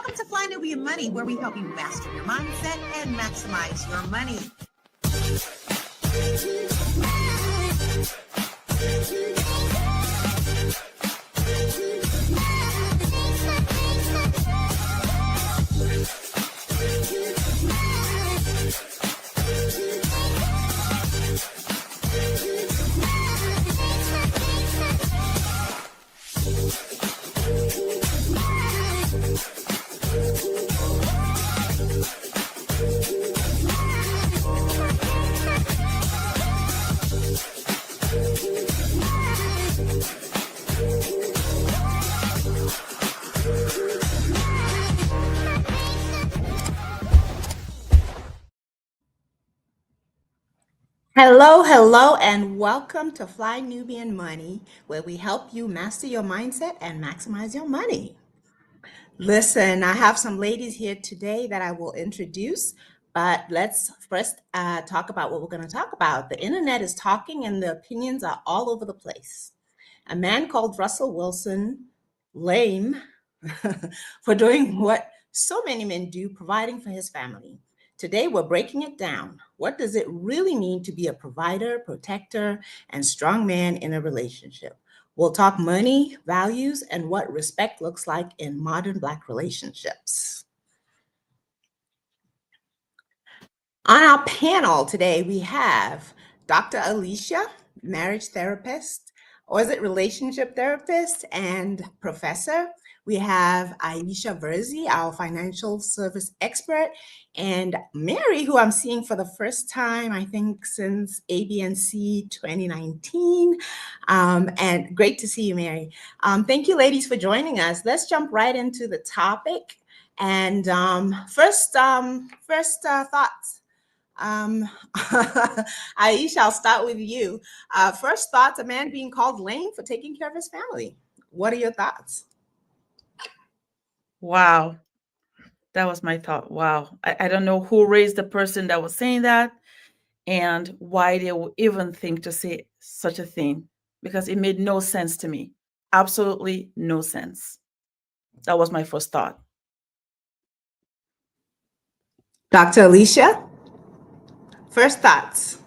Welcome to Fly Nubian Money, where we help you master your mindset and maximize your money. Hello, and welcome to Fly Nubian Money, where we help you master your mindset and maximize your money. Listen, I have some ladies here today that I will introduce, but let's first talk about what we're going to talk about. The internet is talking, and the opinions are all over the place. A man called Russell Wilson, lame, for doing what so many men do, providing for his family. Today, we're breaking it down. What does it really mean to be a provider, protector, and strong man in a relationship? We'll talk money, values, and what respect looks like in modern Black relationships. On our panel today, we have Dr. Alicia, marriage therapist, or is it relationship therapist and professor? We have Aisha Verzi, our financial service expert, and Mary, who I'm seeing for the first time, I think since ABNC 2019. And great to see you, Mary. Thank you, ladies, for joining us. Let's jump right into the topic. And first thoughts. Aisha, I'll start with you. First thoughts, a man being called lame for taking care of his family. What are your thoughts? Wow. That was my thought. Wow. I don't know who raised the person that was saying that and why they would even think to say such a thing, because it made no sense to me. Absolutely no sense. That was my first thought. Dr. Alicia, first thoughts.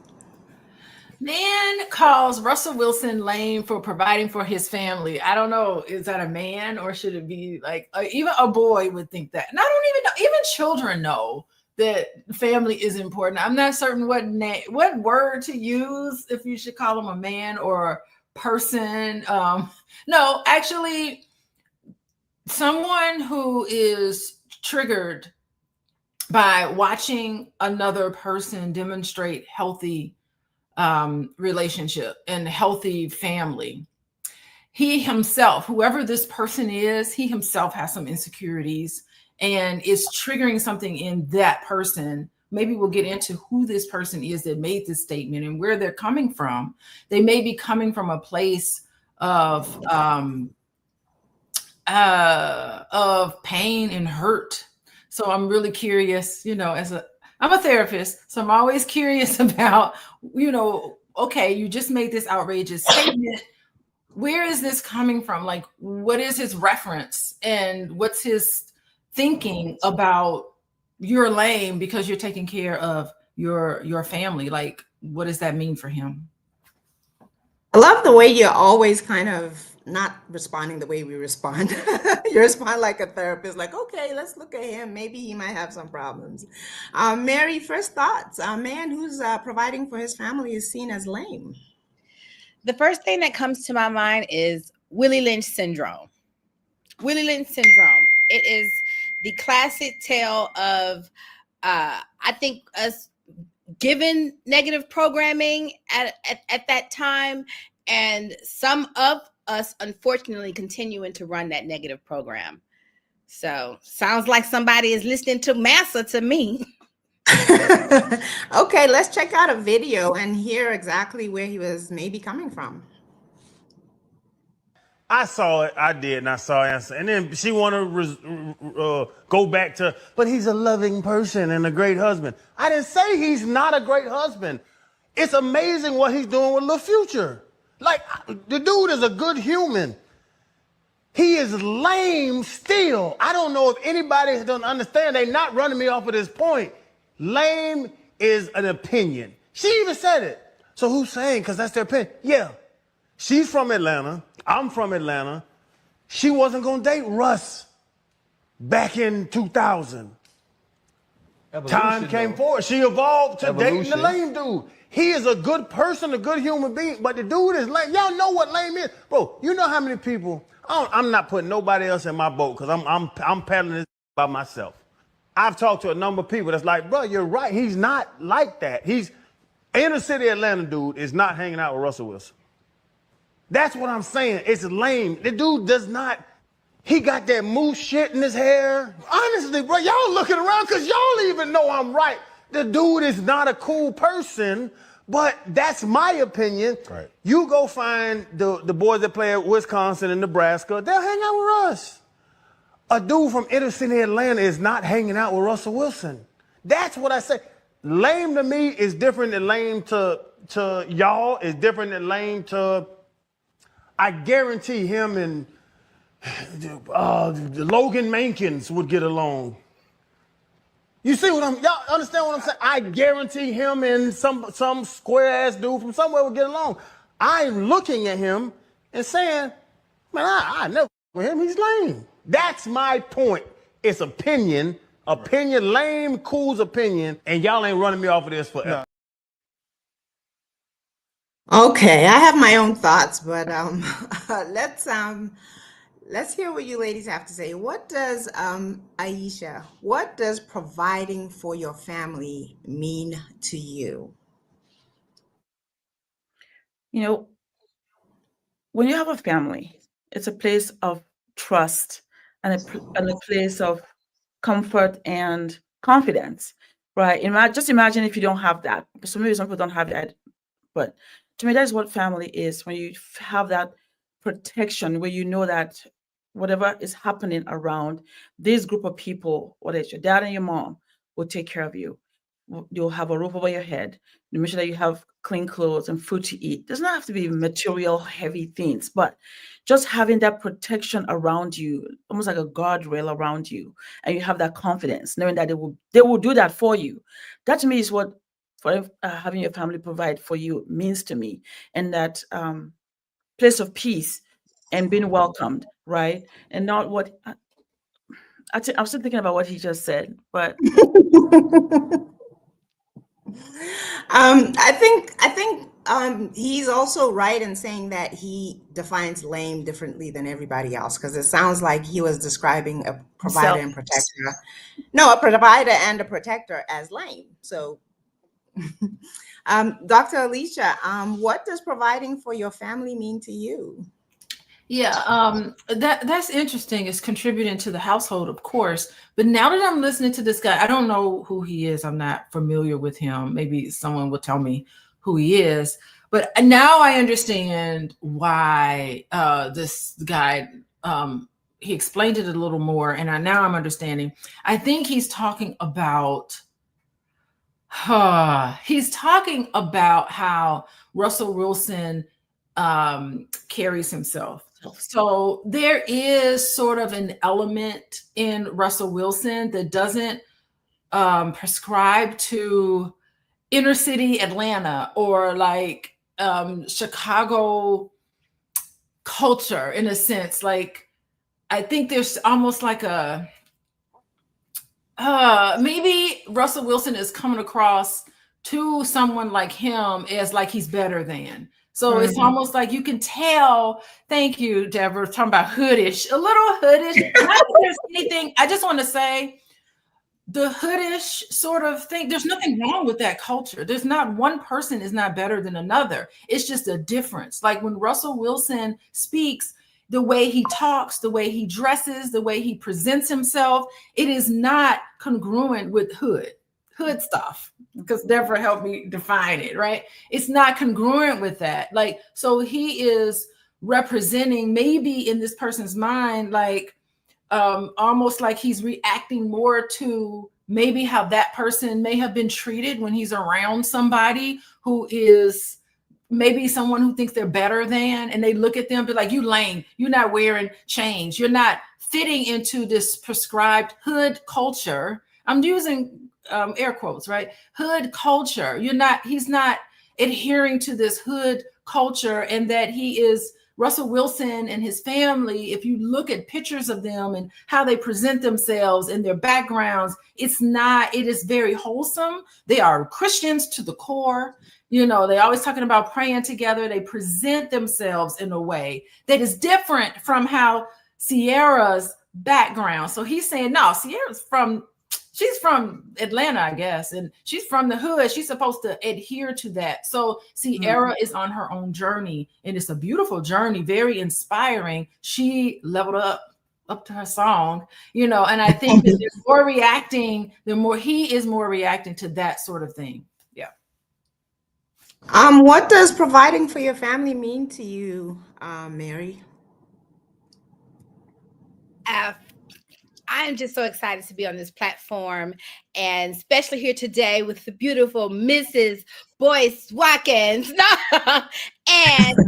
Man calls Russell Wilson lame for providing for his family. I don't know. Is that a man, or should it be like even a boy would think that? And I don't even know. Even children know that family is important. I'm not certain what word to use, if you should call him a man or person. No, actually, someone who is triggered by watching another person demonstrate healthy relationship and healthy family. He himself, whoever this person is, he himself has some insecurities and is triggering something in that person. Maybe we'll get into who this person is that made this statement and where they're coming from. They may be coming from a place of pain and hurt. So I'm really curious, I'm a therapist, so I'm always curious about, okay, you just made this outrageous statement. Where is this coming from? Like, what is his reference and what's his thinking about you're lame because you're taking care of your family? Like, what does that mean for him? I love the way you're always kind of not responding the way we respond. You respond like a therapist, like, okay, let's look at him. Maybe he might have some problems. Mary, first thoughts. A man who's providing for his family is seen as lame. The first thing that comes to my mind is Willie Lynch syndrome. Willie Lynch syndrome. It is the classic tale of, I think, us given negative programming at that time, and some of us unfortunately continuing to run that negative program. So sounds like somebody is listening to Massa to me. Okay, let's check out a video and hear exactly where he was maybe coming from. I saw it, I did, and I saw answer. And then she want to go back to, but he's a loving person and a great husband. I didn't say he's not a great husband. It's amazing what he's doing with Lil Future. Like, the dude is a good human. He is lame still. I don't know if anybody doesn't understand. They're not running me off of this point. Lame is an opinion. She even said it. So who's saying? Because that's their opinion. Yeah. She's from Atlanta. I'm from Atlanta. She wasn't going to date Russ back in 2000. Time came forward. She evolved to dating the lame dude. He is a good person, a good human being, but the dude is lame. Y'all know what lame is, bro. You know how many people? I'm not putting nobody else in my boat because I'm peddling this by myself. I've talked to a number of people that's like, bro, you're right. He's not like that. He's inner city Atlanta dude is not hanging out with Russell Wilson. That's what I'm saying. It's lame. The dude does not. He got that moose shit in his hair. Honestly, bro, y'all looking around because y'all even know I'm right. The dude is not a cool person, but that's my opinion. Right. You go find the boys that play at Wisconsin and Nebraska, they'll hang out with us. A dude from inner city Atlanta is not hanging out with Russell Wilson. That's what I say. Lame to me is different than lame to y'all, is different than lame to, I guarantee him and Logan Mankins would get along. You see y'all understand what I'm saying? I guarantee him and some square ass dude from somewhere would get along. I'm looking at him and saying, man, I never with him, he's lame. That's my point. It's opinion, lame, cool's opinion, and y'all ain't running me off of this forever. Okay, I have my own thoughts, but let's hear what you ladies have to say. What does Aisha, what does providing for your family mean to you? You know, when you have a family, it's a place of trust and a place of comfort and confidence, right? Just imagine if you don't have that. So maybe some people don't have that, but to me, that's what family is. When you have that protection, where you know that whatever is happening around this group of people, whether it's your dad and your mom, will take care of you. You'll have a roof over your head. You make sure that you have clean clothes and food to eat. It doesn't have to be material heavy things, but just having that protection around you, almost like a guardrail around you, and you have that confidence, knowing that they will do that for you. That to me is what having your family provide for you means to me, and that place of peace and being welcomed, right? And not what I'm still thinking about what he just said, but I think he's also right in saying that he defines lame differently than everybody else, because it sounds like he was describing a provider and protector. No, a provider and a protector as lame. So, Dr. Alicia, what does providing for your family mean to you? Yeah, that's interesting. It's contributing to the household, of course. But now that I'm listening to this guy, I don't know who he is. I'm not familiar with him. Maybe someone will tell me who he is. But now I understand why this guy, he explained it a little more. And now I'm understanding. I think he's talking about how Russell Wilson carries himself. So there is sort of an element in Russell Wilson that doesn't prescribe to inner city Atlanta or like Chicago culture in a sense. Like, I think there's almost like a maybe Russell Wilson is coming across to someone like him as like he's better than. So it's almost like you can tell. Thank you, Deborah, talking about hoodish, a little hoodish. Not that there's anything. I just want to say the hoodish sort of thing. There's nothing wrong with that culture. There's not one person is not better than another. It's just a difference. Like when Russell Wilson speaks, the way he talks, the way he dresses, the way he presents himself, it is not congruent with hood stuff, because Deborah helped me define it, right? It's not congruent with that. Like, so he is representing maybe in this person's mind, like almost like he's reacting more to maybe how that person may have been treated when he's around somebody who is maybe someone who thinks they're better than, and they look at them, be like, you lame, you're not wearing chains, you're not fitting into this prescribed hood culture. I'm using air quotes, right? Hood culture. He's not adhering to this hood culture, and that he is Russell Wilson and his family. If you look at pictures of them and how they present themselves and their backgrounds, it is very wholesome. They are Christians to the core. You know, they always talking about praying together. They present themselves in a way that is different from how Sierra's background. So he's saying, no, she's from Atlanta, I guess, and she's from the hood. She's supposed to adhere to that. So Sierra is on her own journey, and it's a beautiful journey, very inspiring. She leveled up to her song, you know, and I think that he is more reacting to that sort of thing. Yeah. What does providing for your family mean to you, Mary? I'm just so excited to be on this platform, and especially here today with the beautiful Mrs. Boyce Watkins. And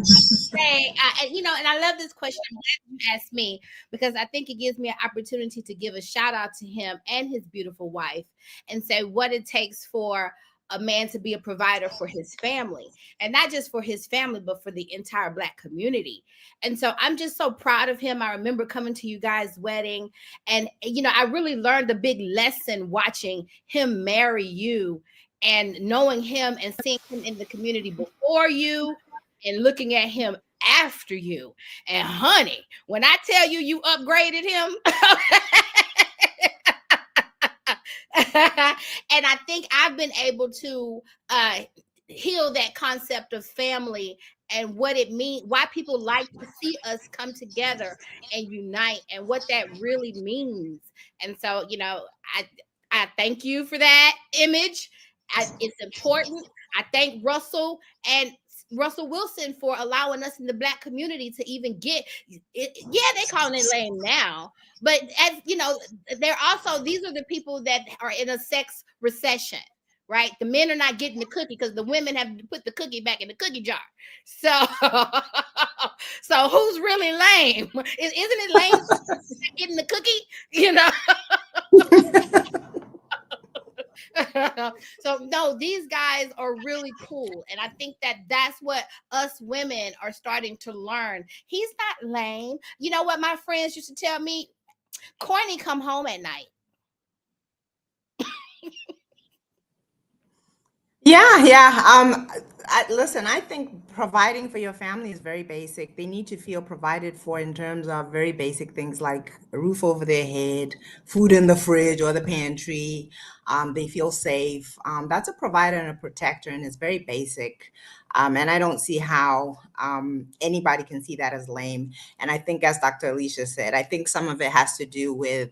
say, and I love this question. I'm glad you asked me, because I think it gives me an opportunity to give a shout out to him and his beautiful wife and say what it takes for a man to be a provider for his family, and not just for his family, but for the entire Black community. And so I'm just so proud of him. I remember coming to you guys' wedding, and, I really learned a big lesson watching him marry you and knowing him and seeing him in the community before you and looking at him after you. And honey, when I tell you, you upgraded him, and I think I've been able to heal that concept of family and what it means, why people like to see us come together and unite, and what that really means. And so, I thank you for that image. It's important. I thank Russell Wilson for allowing us in the Black community to even get it. Yeah, they calling it lame now, but as you know, these are the people that are in a sex recession, right? The men are not getting the cookie because the women have put the cookie back in the cookie jar. So, so who's really lame? Isn't it lame getting the cookie? So no, these guys are really cool, and I think that that's what us women are starting to learn. He's not lame. You know what my friends used to tell me? Corny come home at night. Yeah. Listen, I think providing for your family is very basic. They need to feel provided for in terms of very basic things like a roof over their head, food in the fridge or the pantry. They feel safe. That's a provider and a protector, and it's very basic. And I don't see how anybody can see that as lame. And I think, as Dr. Alicia said, I think some of it has to do with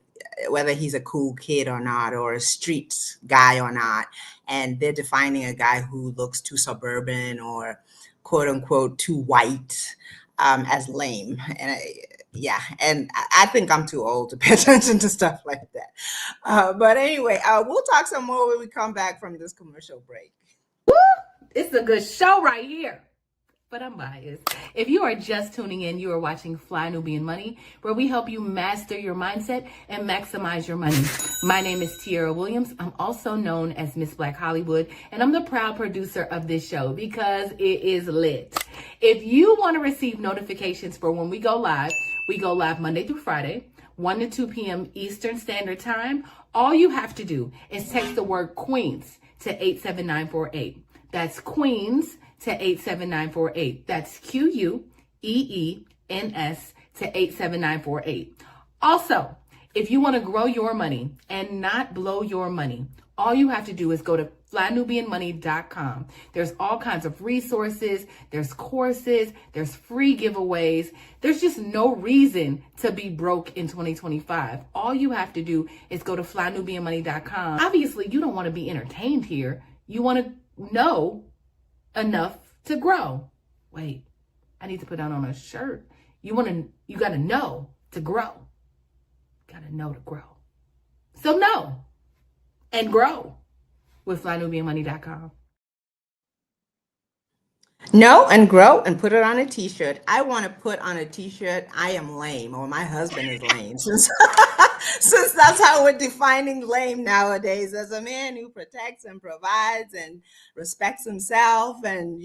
whether he's a cool kid or not, or a street guy or not. And they're defining a guy who looks too suburban or quote unquote too white as lame. And I think I'm too old to pay attention to stuff like that. But anyway, we'll talk some more when we come back from this commercial break. It's a good show right here. But I'm biased. If you are just tuning in, you are watching Fly Nubian Money, where we help you master your mindset and maximize your money. My name is Tiara Williams. I'm also known as Miss Black Hollywood, and I'm the proud producer of this show because it is lit. If you want to receive notifications for when we go live Monday through Friday, 1 to 2 p.m. Eastern Standard Time. All you have to do is text the word Queens to 87948. That's Queens to 87948. That's QUEENS to 87948. Also, if you want to grow your money and not blow your money, all you have to do is go to flynubianmoney.com. There's all kinds of resources, there's courses, there's free giveaways. There's just no reason to be broke in 2025. All you have to do is go to flynubianmoney.com. Obviously, you don't want to be entertained here. You want to know enough to grow. Wait, I need to put that on a shirt. You got to know to grow. Got to know to grow. So know and grow with flynubianmoney.com. No, and grow and put it on a t-shirt. I want to put on a t-shirt, I am lame, or my husband is lame. Since that's how we're defining lame nowadays, as a man who protects and provides and respects himself, and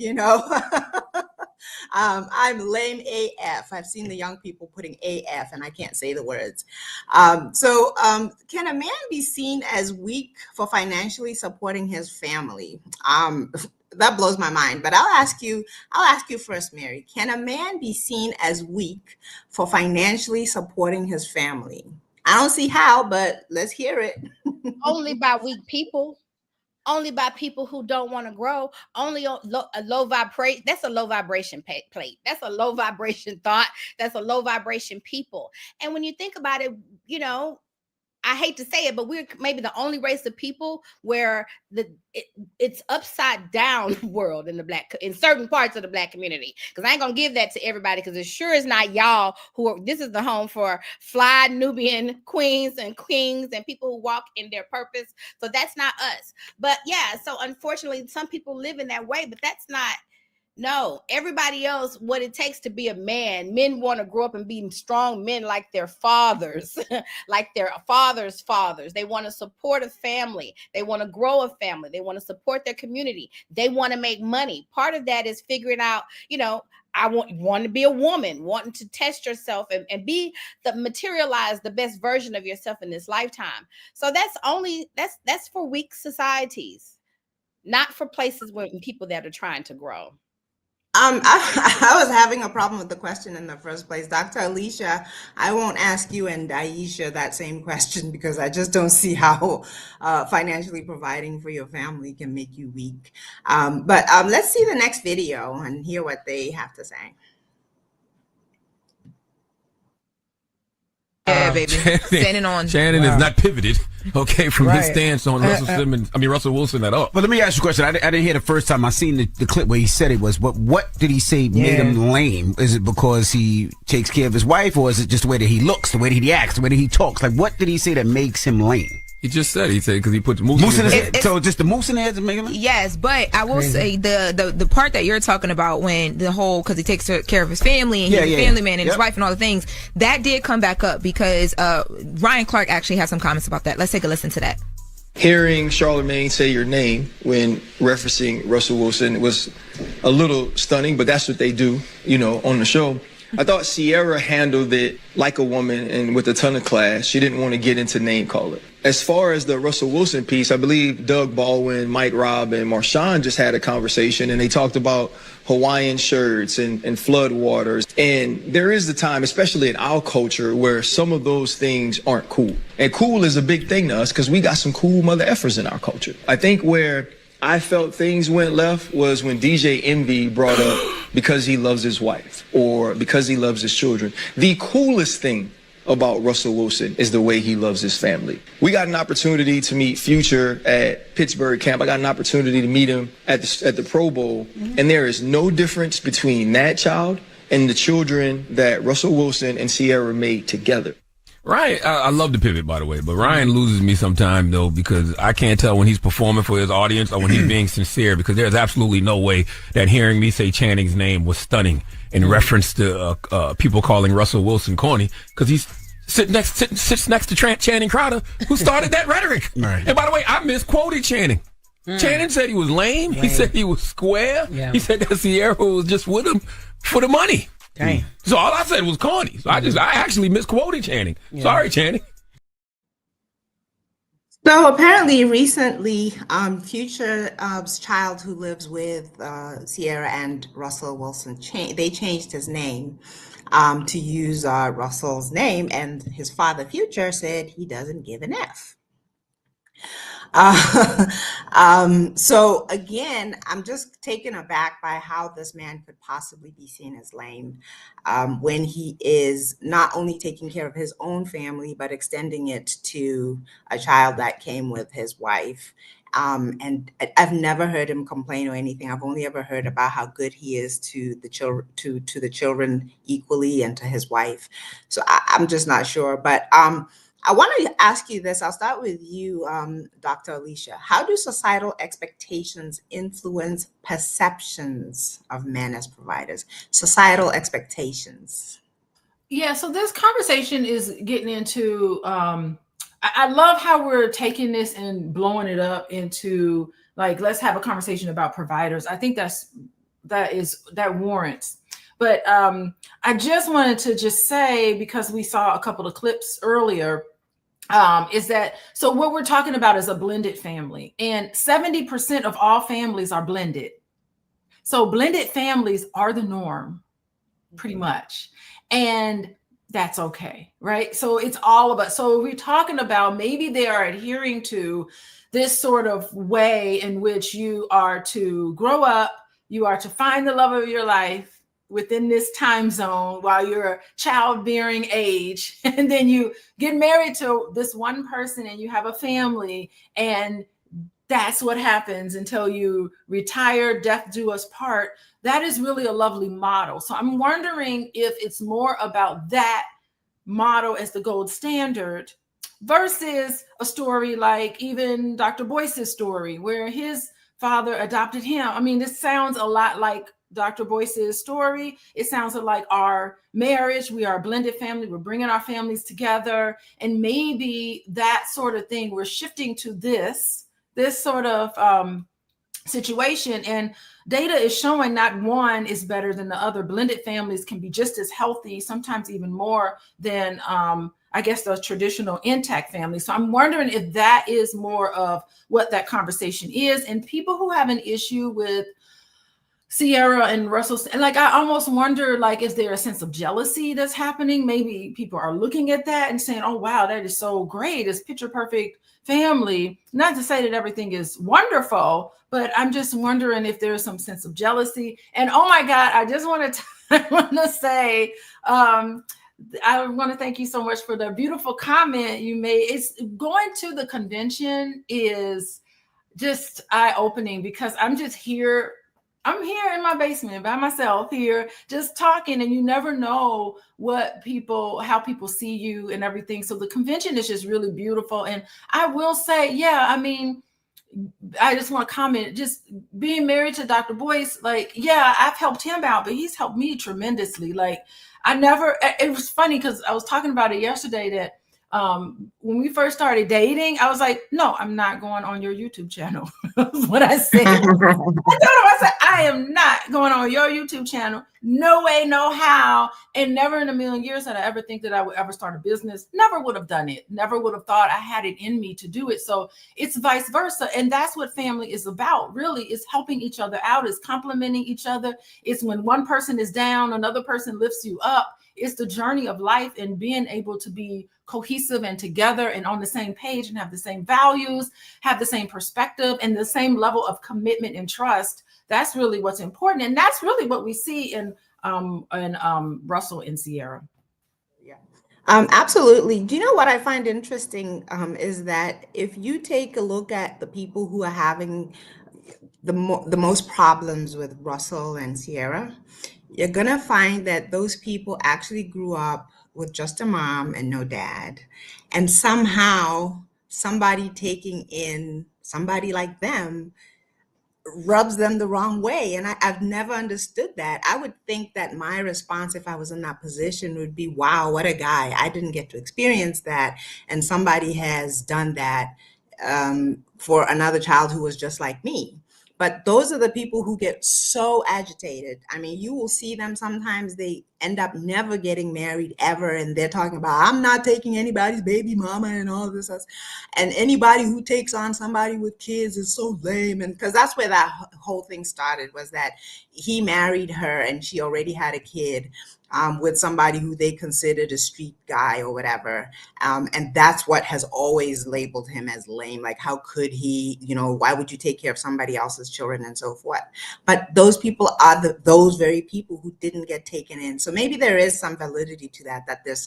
I'm lame AF. I've seen the young people putting AF, and I can't say the words. Can a man be seen as weak for financially supporting his family? That blows my mind, but I'll ask you first, Mary. Can a man be seen as weak for financially supporting his family? I don't see how, but let's hear it. Only by weak people. Only by people who don't want to grow. Only on a low vibration. That's a low vibration plate. That's a low vibration thought. That's a low vibration people. And when you think about it, I hate to say it, but we're maybe the only race of people where it's upside down world in certain parts of the Black community. Because I ain't gonna give that to everybody, because it sure is not y'all this is the home for Fly Nubian queens and kings and people who walk in their purpose. So that's not us. But yeah, so unfortunately, some people live in that way, but that's not. No, everybody else, what it takes to be a man. Men want to grow up and be strong men like their fathers, like their fathers' fathers. They want to support a family. They want to grow a family. They want to support their community. They want to make money. Part of that is figuring out, I want to be a woman, wanting to test yourself and be materialize the best version of yourself in this lifetime. So that's for weak societies, not for places where people that are trying to grow. I was having a problem with the question in the first place. Dr. Alicia, I won't ask you and Daisha that same question, because I just don't see how financially providing for your family can make you weak. But let's see the next video and hear what they have to say. Yeah, baby. Standing on. Shannon is not pivoted, okay, from his stance on Russell Wilson at all. But let me ask you a question. I didn't hear the first time. I seen the clip where he said it was, but what did he say made him lame? Is it because he takes care of his wife, or is it just the way that he looks, the way that he acts, the way that he talks? Like, what did he say that makes him lame? He said because he puts moose in his head. So just the moose in his head to make him lame? Yes, but I will say the part that you're talking about, when the whole, because he takes care of his family and he's a family man and his wife and all the things, that did come back up because Ryan Clark actually has some comments about that. Let's take a listen to that. Hearing Charlamagne say your name when referencing Russell Wilson was a little stunning, but that's what they do, on the show. I thought Sierra handled it like a woman and with a ton of class. She didn't want to get into name calling. As far as the Russell Wilson piece, I believe Doug Baldwin, Mike Robb, and Marshawn just had a conversation, and they talked about Hawaiian shirts and flood waters. And there is the time, especially in our culture, where some of those things aren't cool. And cool is a big thing to us because we got some cool mother effers in our culture. I think where I felt things went left was when DJ Envy brought up because he loves his wife or because he loves his children. The coolest thing about Russell Wilson is the way he loves his family. We got an opportunity to meet Future at Pittsburgh camp. I got an opportunity to meet him at the Pro Bowl. And there is no difference between that child and the children that Russell Wilson and Sierra made together. Ryan, I love the pivot, by the way, but Ryan loses me sometime, though, because I can't tell when he's performing for his audience or when he's being sincere, because there's absolutely no way that hearing me say Channing's name was stunning in reference to people calling Russell Wilson corny, because he's sits next to Channing Crowder, who started that rhetoric. Right. And by the way, I misquoted Channing. Channing said he was lame. He said he was square. Yeah. He said that Sierra was just with him for the money. Dang. So all I said was corny. So I actually misquoted Channing. Yeah. Sorry, Channing. So apparently recently, Future's child who lives with Sierra and Russell Wilson, they changed his name to use Russell's name, and his father, Future, said he doesn't give an F. So again, I'm just taken aback by how this man could possibly be seen as lame when he is not only taking care of his own family, but extending it to a child that came with his wife. And I've never heard him complain or anything. I've only ever heard about how good he is to the children, to the children equally, and to his wife. So I'm just not sure. But I want to ask you this. I'll start with you, Dr. Alicia. How do societal expectations influence perceptions of men as providers? Societal expectations. Yeah, so this conversation is getting into I love how we're taking this and blowing it up into like, let's have a conversation about providers. I think that warrants. But I just wanted to just say, because we saw a couple of clips earlier, is that, so what we're talking about is a blended family, and 70% of all families are blended. So blended families are the norm, pretty much. And that's okay, right? So it's all about, so we're talking about maybe they are adhering to this sort of way in which you are to grow up, you are to find the love of your life within this time zone while you're childbearing age, and then you get married to this one person and you have a family, and that's what happens until you retire, death do us part. That is really a lovely model. So I'm wondering if it's more about that model as the gold standard versus a story like even Dr. Boyce's story, where his father adopted him. I mean, this sounds a lot like Dr. Boyce's story. It sounds like our marriage. We are a blended family. We're bringing our families together. And maybe that sort of thing, we're shifting to this sort of situation. And data is showing not one is better than the other. Blended families can be just as healthy, sometimes even more than I guess the traditional intact family. So I'm wondering if that is more of what that conversation is. And people who have an issue with Sierra and Russell, and like, I almost wonder, like, is there a sense of jealousy that's happening? Maybe people are looking at that and saying, oh, wow, that is so great. It's picture perfect family. Not to say that everything is wonderful, but I'm just wondering if there's some sense of jealousy. And oh my God, I just want to say, I want to thank you so much for the beautiful comment you made. It's going to the convention is just eye-opening, because I'm just here. I'm here in my basement by myself here, just talking, and you never know how people see you and everything. So the convention is just really beautiful. And I will say, yeah, I mean, I just want to comment, just being married to Dr. Boyce, like, yeah, I've helped him out, but he's helped me tremendously. Like, it was funny because I was talking about it yesterday that when we first started dating, I was like, no, I'm not going on your YouTube channel. That's what I said. I said, I am not going on your YouTube channel. No way, no how. And never in a million years did I ever think that I would ever start a business. Never would have done it. Never would have thought I had it in me to do it. So it's vice versa. And that's what family is about, really, is helping each other out, is complimenting each other. It's when one person is down, another person lifts you up. It's the journey of life, and being able to be cohesive and together and on the same page and have the same values, have the same perspective and the same level of commitment and trust. That's really what's important. And that's really what we see in Russell and Sierra. Yeah, absolutely. Do you know what I find interesting is that if you take a look at the people who are having the most problems with Russell and Sierra, you're gonna find that those people actually grew up with just a mom and no dad, and somehow somebody taking in somebody like them rubs them the wrong way. And I've never understood that. I would think that my response, if I was in that position, would be, wow, what a guy. I didn't get to experience that. And somebody has done that for another child who was just like me. But those are the people who get so agitated. I mean, you will see them sometimes, they end up never getting married ever. And they're talking about, I'm not taking anybody's baby mama and all this. And anybody who takes on somebody with kids is so lame. And because that's where that whole thing started, was that he married her and she already had a kid with somebody who they considered a street guy or whatever. And that's what has always labeled him as lame. Like, how could he, why would you take care of somebody else's children and so forth? But those people are those very people who didn't get taken in. So maybe there is some validity to that there's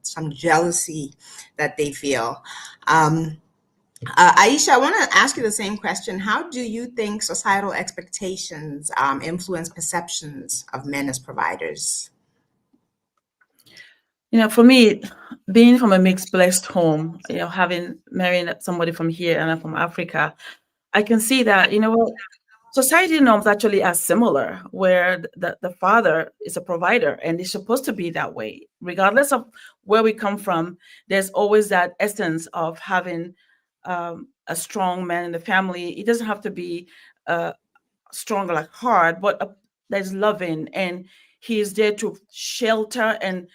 some jealousy that they feel. Aisha, I want to ask you the same question. How do you think societal expectations influence perceptions of men as providers? For me, being from a mixed blessed home, having marrying somebody from here and I'm from Africa, I can see that, society norms actually are similar, where the father is a provider and it's supposed to be that way. Regardless of where we come from, there's always that essence of having a strong man in the family. It doesn't have to be strong like hard, but that's loving, and he is there to shelter and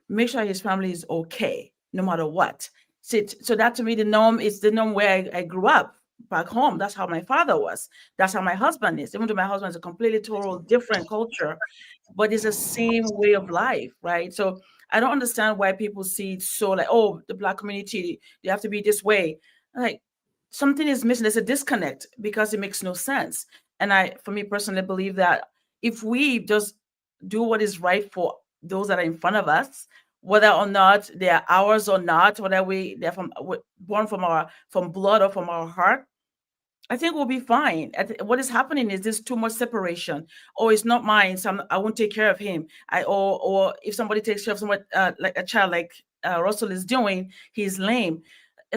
make sure his family is okay no matter what. So that to me, the norm is the norm where I grew up back home. That's how my father was. That's how my husband is. Even though my husband is a completely total different culture, but it's the same way of life, right? So I don't understand why people see it so like, oh, the Black community, they have to be this way. Like, something is missing. There's a disconnect because it makes no sense. And for me personally, believe that if we just do what is right for those that are in front of us, whether or not they are ours or not, whether they're born from blood or from our heart, I think we'll be fine. What is happening is there's too much separation. Oh, it's not mine, so I won't take care of him. Or if somebody takes care of someone like a child, like Russell is doing, he's lame.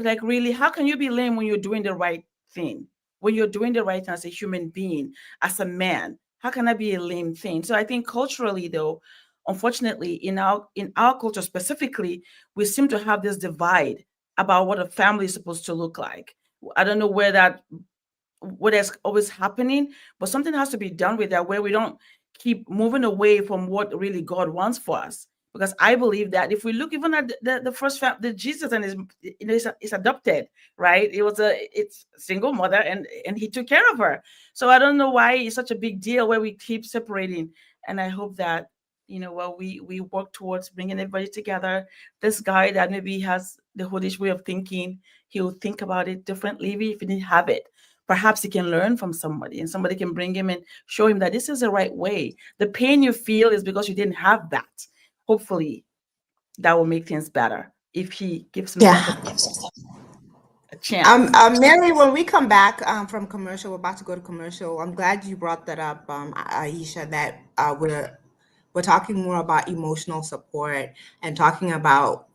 Like, really, how can you be lame when you're doing the right thing? When you're doing the right thing as a human being, as a man, how can that be a lame thing? So I think culturally, though, unfortunately, in our culture specifically, we seem to have this divide about what a family is supposed to look like. I don't know what is always happening, but something has to be done with that, where we don't keep moving away from what really God wants for us. Because I believe that if we look even at the first family, Jesus and his adopted, right? It's a single mother, and he took care of her. So I don't know why it's such a big deal where we keep separating. And I hope that we work towards bringing everybody together. This guy that maybe has the hoodish way of thinking, he'll think about it differently. Even if he didn't have it, perhaps he can learn from somebody, and somebody can bring him and show him that this is the right way. The pain you feel is because you didn't have that. Hopefully that will make things better if he gives himself a chance. Mary, when we come back from commercial, we're about to go to commercial. I'm glad you brought that up, Aisha, that we're talking more about emotional support and talking about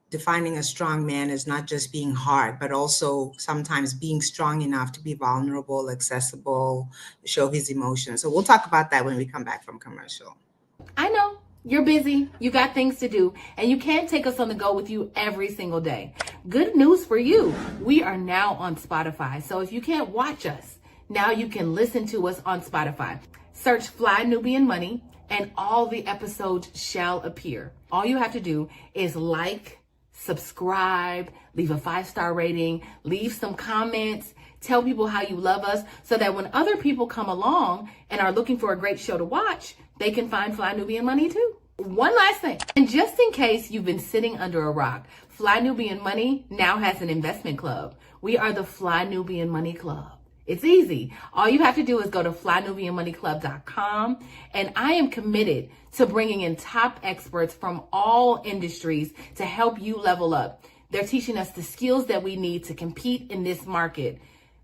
defining a strong man as not just being hard, but also sometimes being strong enough to be vulnerable, accessible, show his emotions. So we'll talk about that when we come back from commercial. I know you're busy, you got things to do, and you can't take us on the go with you every single day. Good news for you. We are now on Spotify. So if you can't watch us, now you can listen to us on Spotify. Search Fly Nubian Money and all the episodes shall appear. All you have to do is like, subscribe, leave a 5-star rating, leave some comments, tell people how you love us, so that when other people come along and are looking for a great show to watch, they can find Fly Nubian Money too. One last thing, and just in case you've been sitting under a rock, Fly Nubian Money now has an investment club. We are the Fly Nubian Money Club. It's easy. All you have to do is go to flynubianmoneyclub.com, and I am committed to bringing in top experts from all industries to help you level up. They're teaching us the skills that we need to compete in this market.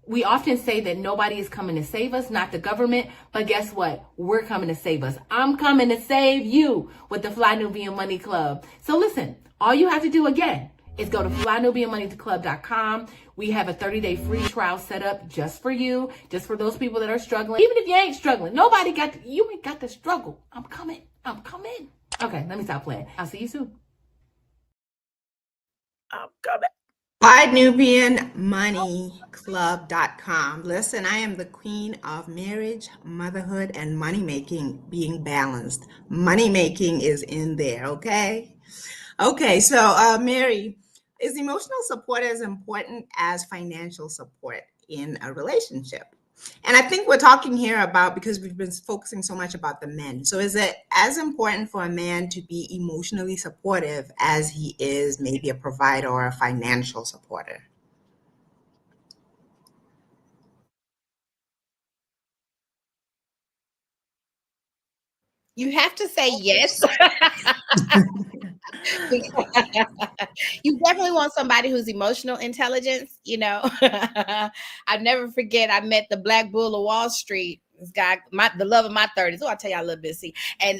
We often say that nobody is coming to save us, not the government, but guess what? We're coming to save us. I'm coming to save you with the Fly Nubian Money Club. So listen, all you have to do again is go to flynubianmoneyclub.com. We have a 30-day free trial set up just for you, just for those people that are struggling. Even if you ain't struggling, you ain't got to struggle. I'm coming. Okay, let me stop playing. I'll see you soon. I'm coming. FlyNubianMoneyClub.com. Listen, I am the queen of marriage, motherhood, and money making being balanced. Money making is in there, okay? Okay, so Mary, is emotional support as important as financial support in a relationship? And I think we're talking here about, because we've been focusing so much about the men. So is it as important for a man to be emotionally supportive as he is maybe a provider or a financial supporter? You have to say yes. You definitely want somebody who's emotional intelligence, I'll never forget, I met the Black Bull of Wall Street. This guy, the love of my 30s. Oh, I'll tell y'all a little bit. See, and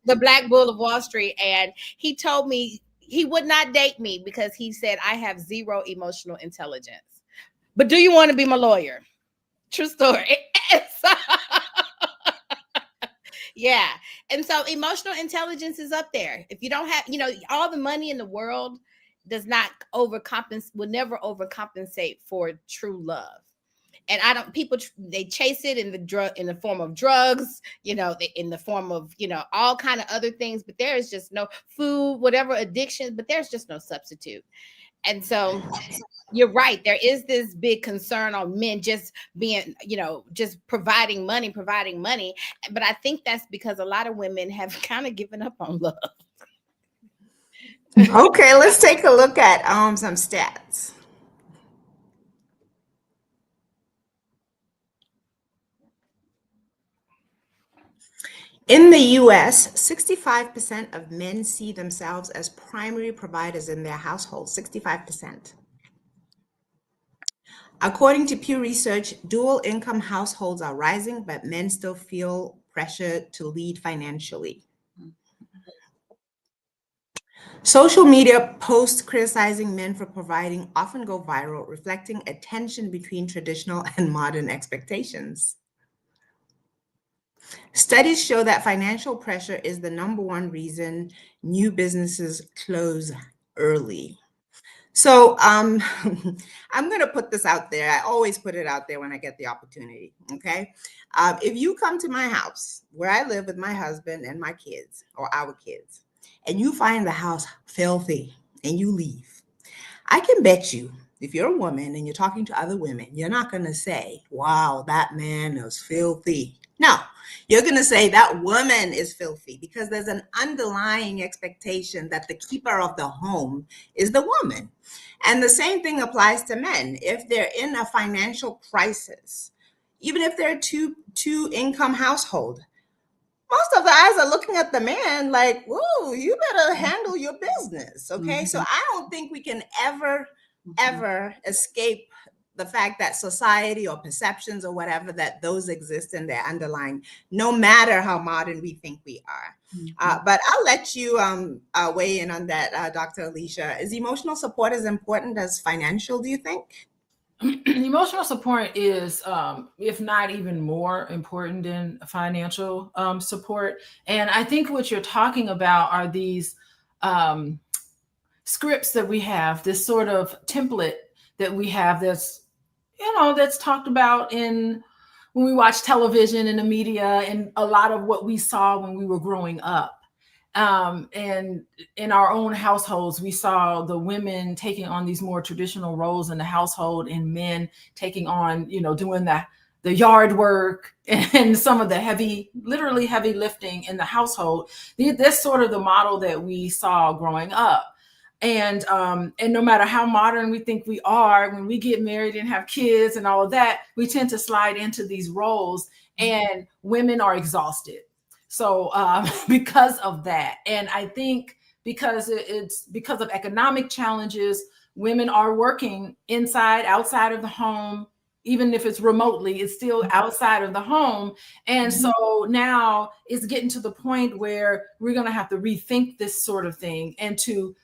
the Black Bull of Wall Street, and he told me he would not date me because he said I have zero emotional intelligence. But do you want to be my lawyer? True story. Yeah. And so emotional intelligence is up there. If you don't have, all the money in the world does not overcompensate, will never overcompensate for true love. And people they chase it in the form of drugs, in the form of, all kind of other things, but there is just no food, whatever addiction, but there's just no substitute. And so you're right. There is this big concern on men just being, just providing money. But I think that's because a lot of women have kind of given up on love. Okay, let's take a look at some stats. In the US, 65% of men see themselves as primary providers in their household, 65%. According to Pew Research, dual income households are rising, but men still feel pressure to lead financially. Social media posts criticizing men for providing often go viral, reflecting a tension between traditional and modern expectations. Studies show that financial pressure is the #1 reason new businesses close early. So I'm going to put this out there. I always put it out there when I get the opportunity, okay? If you come to my house where I live with my husband and my kids, or our kids, and you find the house filthy and you leave, I can bet you, if you're a woman and you're talking to other women, you're not going to say, wow, that man is filthy. No, you're going to say that woman is filthy, because there's an underlying expectation that the keeper of the home is the woman. And the same thing applies to men. If they're in a financial crisis, even if they're a two income household, most of the eyes are looking at the man like, whoa, you better handle your business. Okay. So I don't think we can ever escape the fact that society or perceptions or whatever, that those exist in their underlying, no matter how modern we think we are. But I'll let you weigh in on that, Dr. Alicia. Is emotional support as important as financial, do you think? Emotional support is, if not even more important than financial support. And I think what you're talking about are these scripts that we have, this sort of template that we have that's, that's talked about when we watch television and the media, and a lot of what we saw when we were growing up. And in our own households, we saw the women taking on these more traditional roles in the household, and men taking on, doing the yard work and some of the literally heavy lifting in the household. That's sort of the model that we saw growing up. And no matter how modern we think we are, when we get married and have kids and all of that, we tend to slide into these roles, and women are exhausted. So because of that, and I think because it's because of economic challenges, women are working inside, outside of the home. Even if it's remotely, it's still outside of the home. And so now it's getting to the point where we're going to have to rethink this sort of thing, and to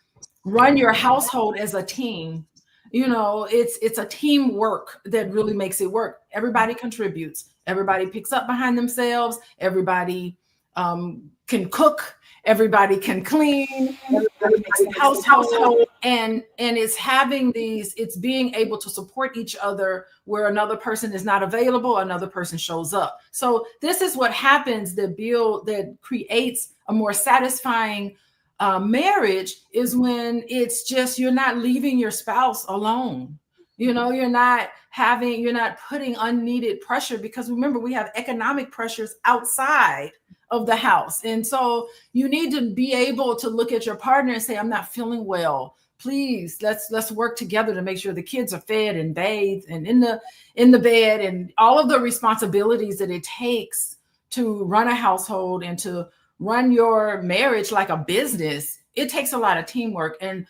run your household as a team. It's a teamwork that really makes it work. Everybody contributes. Everybody picks up behind themselves. Everybody can cook. Everybody can clean. Everybody makes the household. And it's being able to support each other where another person is not available, another person shows up. So this is what happens that creates a more satisfying marriage, is when it's just, you're not leaving your spouse alone. You're not putting unneeded pressure, because remember, we have economic pressures outside of the house. And so you need to be able to look at your partner and say, I'm not feeling well. Please, let's work together to make sure the kids are fed and bathed and in the bed, and all of the responsibilities that it takes to run a household and to run your marriage like a business. It takes a lot of teamwork. And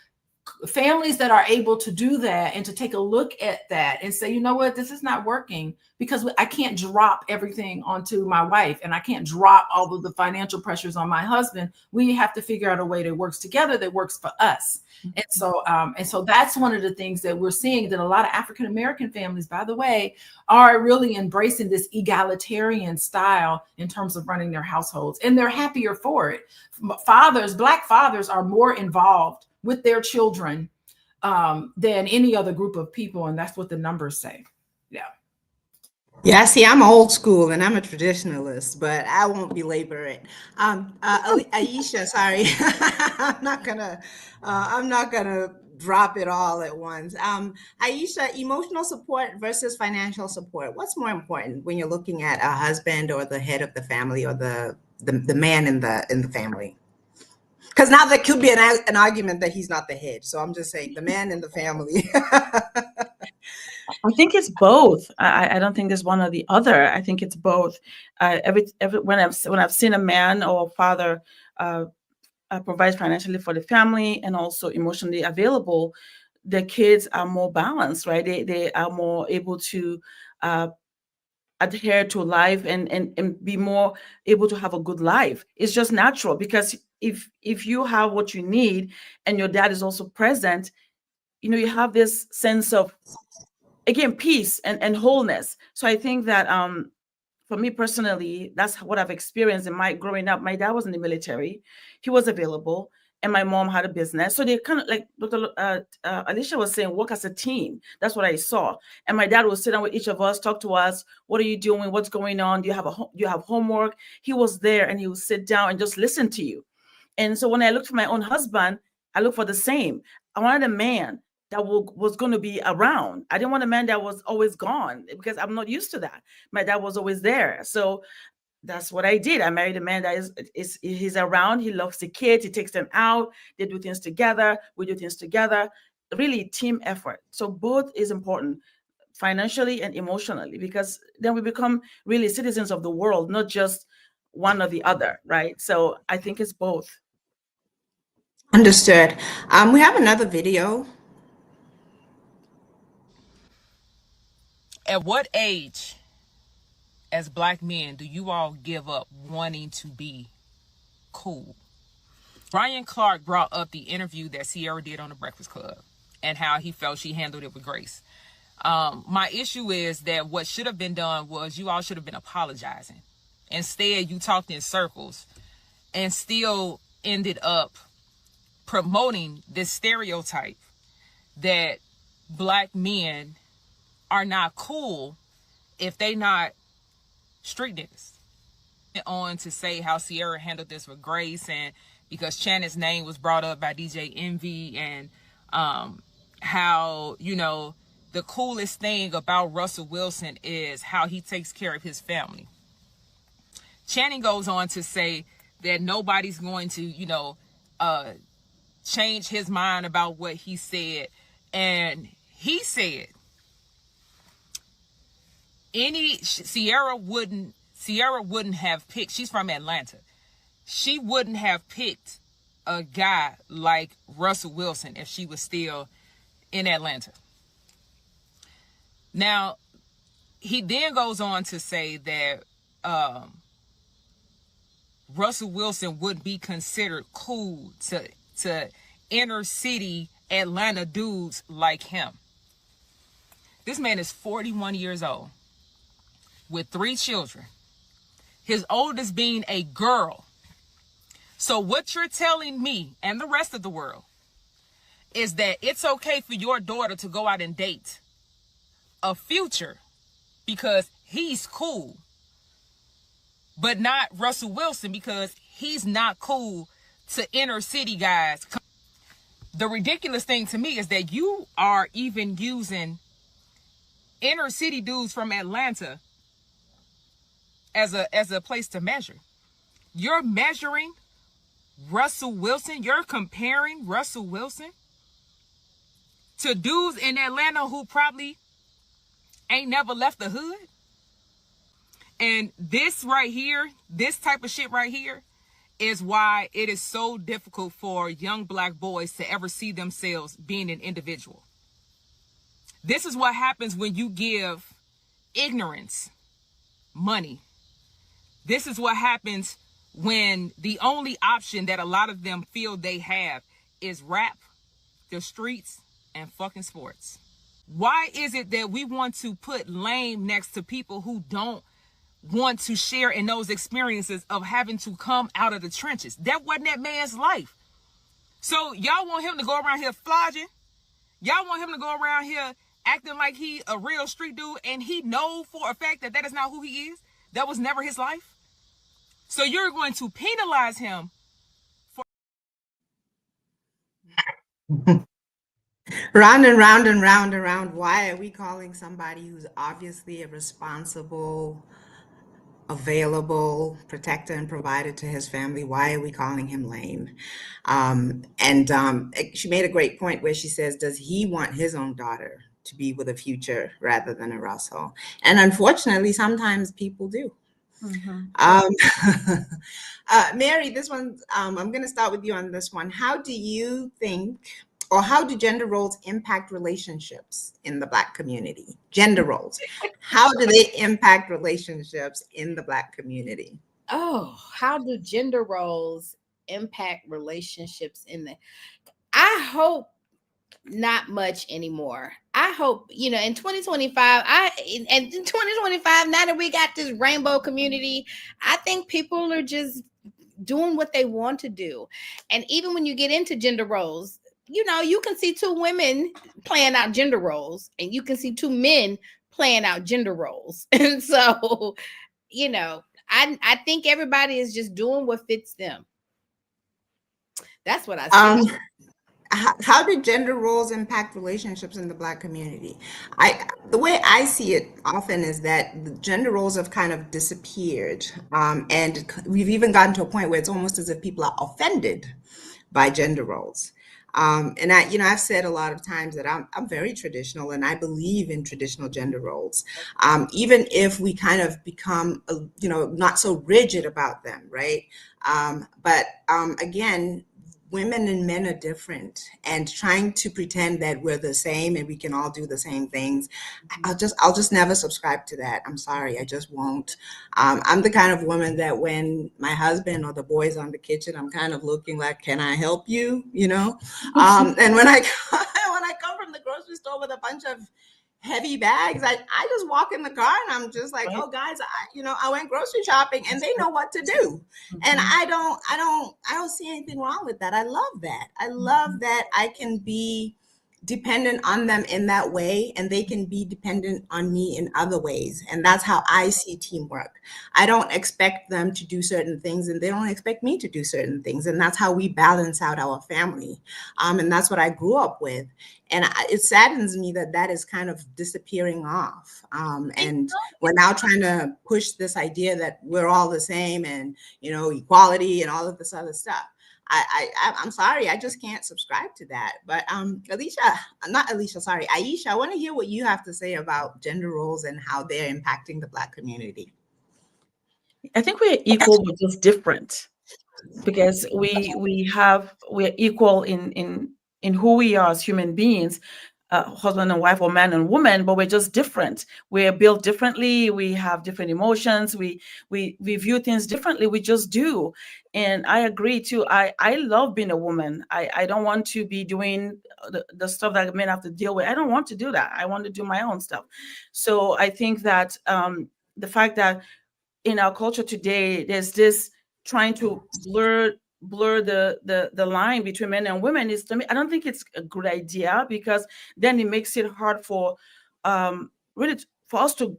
families that are able to do that and to take a look at that and say, you know what, this is not working, because I can't drop everything onto my wife and I can't drop all of the financial pressures on my husband. We have to figure out a way that works together, that works for us. And so that's one of the things that we're seeing, that a lot of African American families, by the way, are really embracing this egalitarian style in terms of running their households, and they're happier for it. Black fathers are more involved with their children than any other group of people, and that's what the numbers say. Yeah. Yeah, see, I'm old school and I'm a traditionalist, but I won't belabor it. Aisha, sorry, I'm not gonna drop it all at once. Aisha, emotional support versus financial support. What's more important when you're looking at a husband or the head of the family, or the man in the family? Because now there could be an argument that he's not the head. So I'm just saying the man in the family. I think it's both. I don't think there's one or the other. I think it's both. When I've seen a man or a father provide financially for the family and also emotionally available, the kids are more balanced, right? They are more able to adhere to life and be more able to have a good life. It's just natural, because if you have what you need and your dad is also present, you have this sense of, again, peace and wholeness. So I think that for me personally, that's what I've experienced in my growing up. My dad was in the military, he was available, and my mom had a business. So they kind of, like Dr. Alicia was saying, work as a team. That's what I saw. And my dad would sit down with each of us, talk to us. What are you doing? What's going on? Do you have homework? He was there, and he would sit down and just listen to you. And so when I looked for my own husband, I looked for the same. I wanted a man that was going to be around. I didn't want a man that was always gone, because I'm not used to that. My dad was always there. So that's what I did. I married a man that he's around. He loves the kids. He takes them out. They do things together. We do things together. Really team effort. So both is important, financially and emotionally, because then we become really citizens of the world, not just one or the other, right? So I think it's both. Understood. We have another video. At what age, as Black men, do you all give up wanting to be cool? Ryan Clark brought up the interview that Sierra did on the Breakfast Club and how he felt she handled it with grace. My issue is that what should have been done was you all should have been apologizing. Instead, you talked in circles and still ended up promoting this stereotype that Black men are not cool if they not street niggas. On to say how Sierra handled this with grace, and because Channon's name was brought up by DJ Envy, and how, the coolest thing about Russell Wilson is how he takes care of his family. Channing goes on to say that nobody's going to, change his mind about what he said. And he said, Sierra wouldn't have picked, she's from Atlanta, she wouldn't have picked a guy like Russell Wilson if she was still in Atlanta. Now, he then goes on to say that Russell Wilson would be considered cool to inner city Atlanta dudes like him. This man is 41 years old with 3 children, his oldest being a girl. So what you're telling me and the rest of the world is that it's okay for your daughter to go out and date a Future because he's cool, but not Russell Wilson because he's not cool to inner city guys. The ridiculous thing to me is that you are even using inner city dudes from Atlanta as a place to measure. You're measuring Russell Wilson. You're comparing Russell Wilson to dudes in Atlanta who probably ain't never left the hood. And this right here, this type of shit right here, is why it is so difficult for young Black boys to ever see themselves being an individual. This is what happens when you give ignorance money. This is what happens when the only option that a lot of them feel they have is rap, the streets, and fucking sports. Why is it that we want to put lame next to people who don't want to share in those experiences of having to come out of the trenches? That wasn't that man's life. So y'all want him to go around here flogging? Y'all want him to go around here acting like he a real street dude, and he know for a fact that that is not who he is? That was never his life? So you're going to penalize him for... Round and round and round and round. Why are we calling somebody who's obviously a responsible, available protector and provider to his family? Why are we calling him lame? She made a great point where she says, does he want his own daughter to be with a Future rather than a Russell? And unfortunately, sometimes people do. Mary, this one, I'm going to start with you on this one. How do you think, or how do gender roles impact relationships in the Black community? Gender roles, how do they impact relationships in the Black community? Oh, how do gender roles impact relationships in the... I hope not much anymore. I hope, in 2025, in 2025, now that we got this rainbow community, I think people are just doing what they want to do. And even when you get into gender roles, you can see two women playing out gender roles, and you can see two men playing out gender roles. And so, I think everybody is just doing what fits them. That's what I see. How do gender roles impact relationships in the Black community? The way I see it often is that the gender roles have kind of disappeared. And we've even gotten to a point where it's almost as if people are offended by gender roles. And I've said a lot of times that I'm very traditional, and I believe in traditional gender roles, even if we kind of become, not so rigid about them, right? But again, women and men are different, and trying to pretend that we're the same and we can all do the same things, I'll just never subscribe to that. I'm sorry, I just won't. I'm the kind of woman that when my husband or the boys on the kitchen, I'm kind of looking like, can I help you? And when I come from the grocery store with a bunch of heavy bags, I just walk in the car and I'm just like, oh guys, I went grocery shopping, and they know what to do. And I don't see anything wrong with that. I love that. I love that I can be dependent on them in that way, and they can be dependent on me in other ways. And that's how I see teamwork. I don't expect them to do certain things, and they don't expect me to do certain things. And that's how we balance out our family. And that's what I grew up with. And it saddens me that that is kind of disappearing off. And we're now trying to push this idea that we're all the same, and, equality and all of this other stuff. I'm sorry, I just can't subscribe to that. But Aisha, I want to hear what you have to say about gender roles and how they're impacting the Black community. I think we're equal, but just different, because we're equal in who we are as human beings, husband and wife, or man and woman, but we're just different. We're built differently. We have different emotions. We view things differently. We just do. And I agree too. I love being a woman. I don't want to be doing the stuff that men have to deal with. I don't want to do that. I want to do my own stuff. So I think that the fact that in our culture today, there's this trying to blur the line between men and women, is, to me, I don't think it's a good idea, because then it makes it hard for really for us to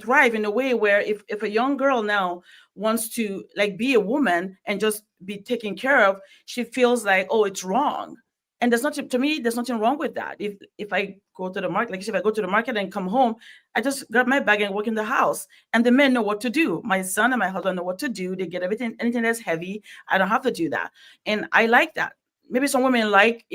thrive in a way where if a young girl now wants to be a woman and just be taken care of, she feels like, oh, it's wrong. And there's nothing, to me, there's nothing wrong with that. If I go to the market, if I go to the market and come home, I just grab my bag and work in the house. And the men know what to do. My son and my husband know what to do. They get everything, anything that's heavy. I don't have to do that. And I like that. Maybe some women like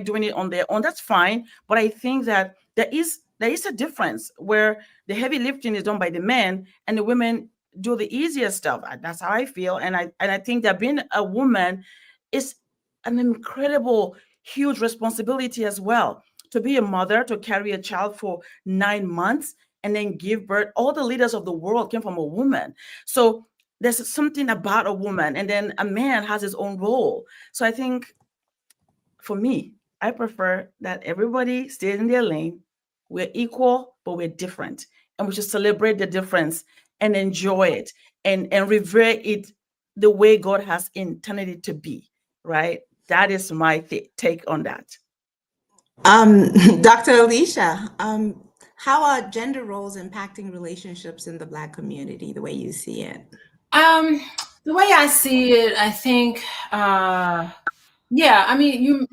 doing it on their own. That's fine. But I think that there is a difference where the heavy lifting is done by the men, and the women do the easier stuff. That's how I feel. And I think that being a woman is an incredible, huge responsibility as well. To be a mother, to carry a child for 9 months and then give birth. All the leaders of the world came from a woman. So there's something about a woman, and then a man has his own role. So I think for me, I prefer that everybody stays in their lane. We're equal, but we're different. And we should celebrate the difference and enjoy it and revere it the way God has intended it to be, right? That is my take on that. Dr. Alicia, how are gender roles impacting relationships in the Black community, the way you see it? The way I see it, I think, yeah, I mean, you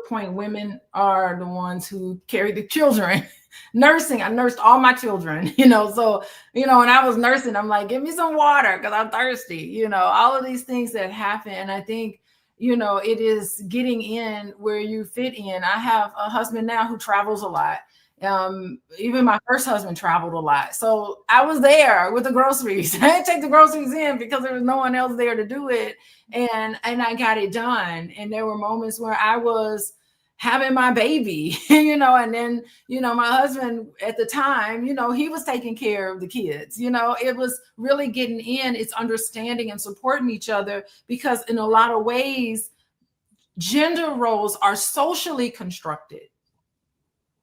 point, women are the ones who carry the children. Nursing, I nursed all my children, so, when I was nursing, I'm like, give me some water because I'm thirsty, all of these things that happen. And I think, it is getting in where you fit in. I have a husband now who travels a lot. Even my first husband traveled a lot. So I was there with the groceries. I didn't take the groceries in because there was no one else there to do it. And I got it done. And there were moments where I was having my baby, and then, my husband at the time, he was taking care of the kids, it was really getting in. It's understanding and supporting each other, because in a lot of ways, gender roles are socially constructed.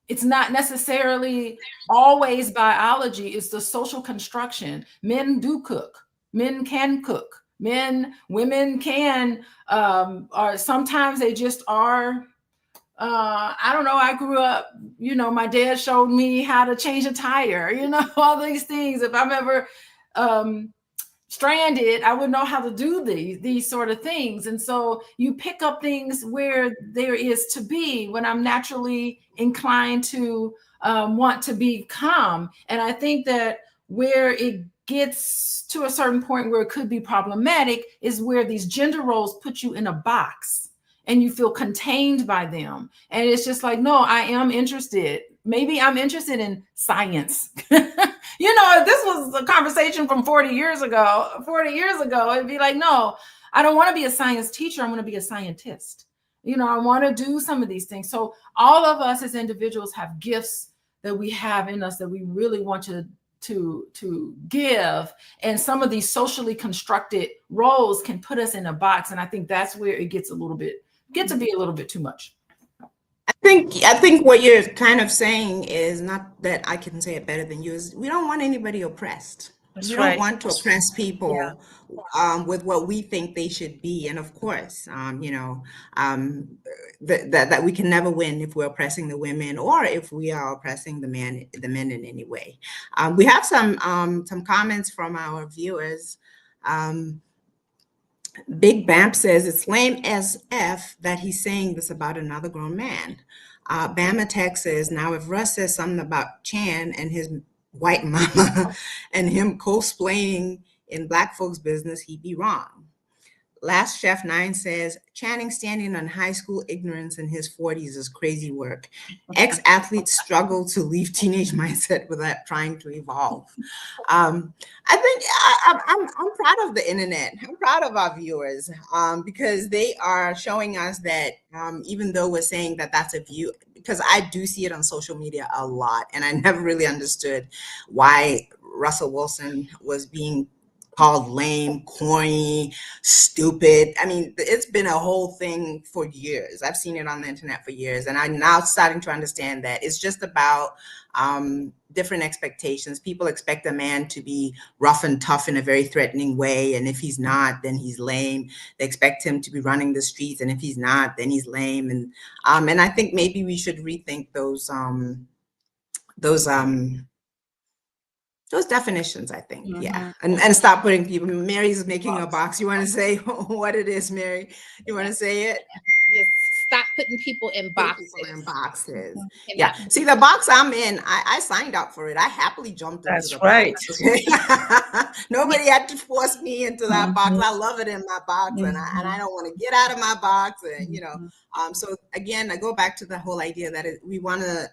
It's not necessarily always biology. It's the social construction. Men do cook. Men can cook. Women can, or sometimes they just are. I don't know. I grew up, my dad showed me how to change a tire, all these things. If I'm ever stranded, I would know how to do these sort of things. And so you pick up things where there is to be, when I'm naturally inclined to want to be calm. And I think that where it gets to a certain point where it could be problematic is where these gender roles put you in a box and you feel contained by them. And it's just like, no, I am interested. Maybe I'm interested in science. If this was a conversation from 40 years ago, it'd be like, no, I don't want to be a science teacher. I want to be a scientist. I want to do some of these things. So all of us as individuals have gifts that we have in us that we really want to give. And some of these socially constructed roles can put us in a box. And I think that's where it gets to be a little bit too much. I think what you're kind of saying is, not that I can say it better than you, is we don't want anybody oppressed. We don't want to oppress people with what we think they should be. And of course, that we can never win if we're oppressing the women or if we are oppressing the men in any way. We have some comments from our viewers. Big Bamp says it's lame as F that he's saying this about another grown man. Bama Tech says, now if Russ says something about Chan and his white mama and him cosplaying in Black folks' business, he'd be wrong. Last Chef 9 says, Channing standing on high school ignorance in his 40s is crazy work. Ex-athletes struggle to leave teenage mindset without trying to evolve. I think I'm proud of the internet. I'm proud of our viewers because they are showing us that even though we're saying that that's a view, because I do see it on social media a lot, and I never really understood why Russell Wilson was being called lame, corny, stupid. I mean, it's been a whole thing for years. I've seen it on the internet for years, and I'm now starting to understand that it's just about different expectations. People expect a man to be rough and tough in a very threatening way, and if he's not, then he's lame. They expect him to be running the streets, and if he's not, then he's lame. And I think maybe we should rethink those definitions, I think. Yeah. And stop putting people. Mary's making a box. You want to say what it is, Mary? You want to say it? Just stop putting people in boxes. Yeah. See, the box I'm in, I signed up for it. I happily jumped into the box. Okay? Nobody had to force me into that box. I love it in my box, and I don't want to get out of my box. And so again, I go back to the whole idea that we want to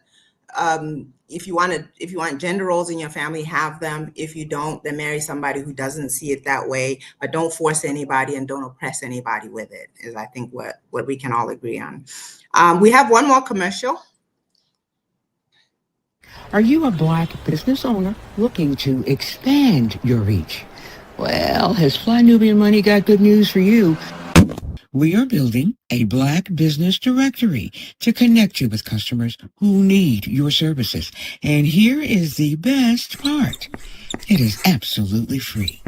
if you want gender roles in your family, have them. If you don't, then marry somebody who doesn't see it that way. But don't force anybody and don't oppress anybody with it. Is I think what we can all agree on. We have one more commercial. Are you a Black business owner looking to expand your reach? Well, has Fly Nubian Money got good news for you? We are building a Black business directory to connect you with customers who need your services. And here is the best part. It is absolutely free.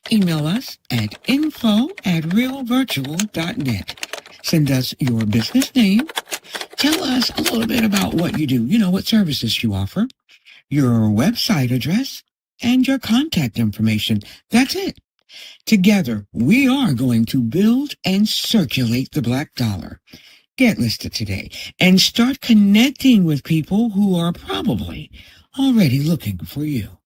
Email us at info@realvirtual.net. Send us your business name. Tell us a little bit about what you do, what services you offer, your website address, and your contact information. That's it. Together, we are going to build and circulate the Black dollar. Get listed today and start connecting with people who are probably already looking for you.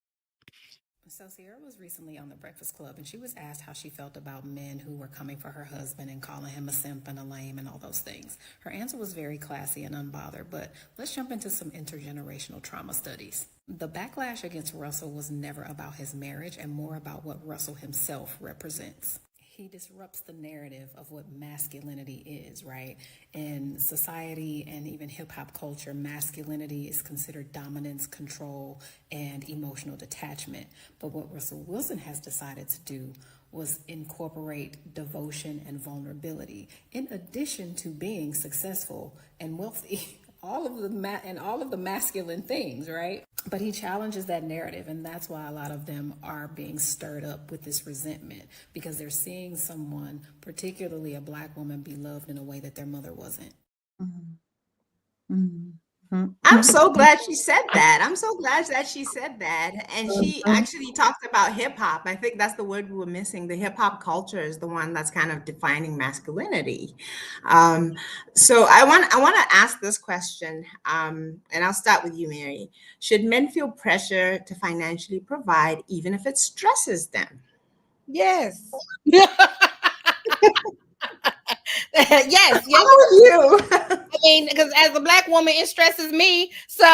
So Sierra was recently on the Breakfast Club, and she was asked how she felt about men who were coming for her husband and calling him a simp and a lame and all those things. Her answer was very classy and unbothered, but let's jump into some intergenerational trauma studies. The backlash against Russell was never about his marriage and more about what Russell himself represents. He disrupts the narrative of what masculinity is, right? In society and even hip-hop culture, masculinity is considered dominance, control, and emotional detachment. But what Russell Wilson has decided to do was incorporate devotion and vulnerability, in addition to being successful and wealthy. All of the masculine things, right? But he challenges that narrative, and that's why a lot of them are being stirred up with this resentment, because they're seeing someone, particularly a Black woman, be loved in a way that their mother wasn't. Mm-hmm. Mm-hmm. I'm so glad she said that. I'm so glad that she said that. And she actually talked about hip hop. I think that's the word we were missing. The hip hop culture is the one that's kind of defining masculinity. So I want to ask this question, and I'll start with you, Mary. Should men feel pressure to financially provide even if it stresses them? Yes. Yes. How are you? I mean, because as a Black woman, it stresses me. So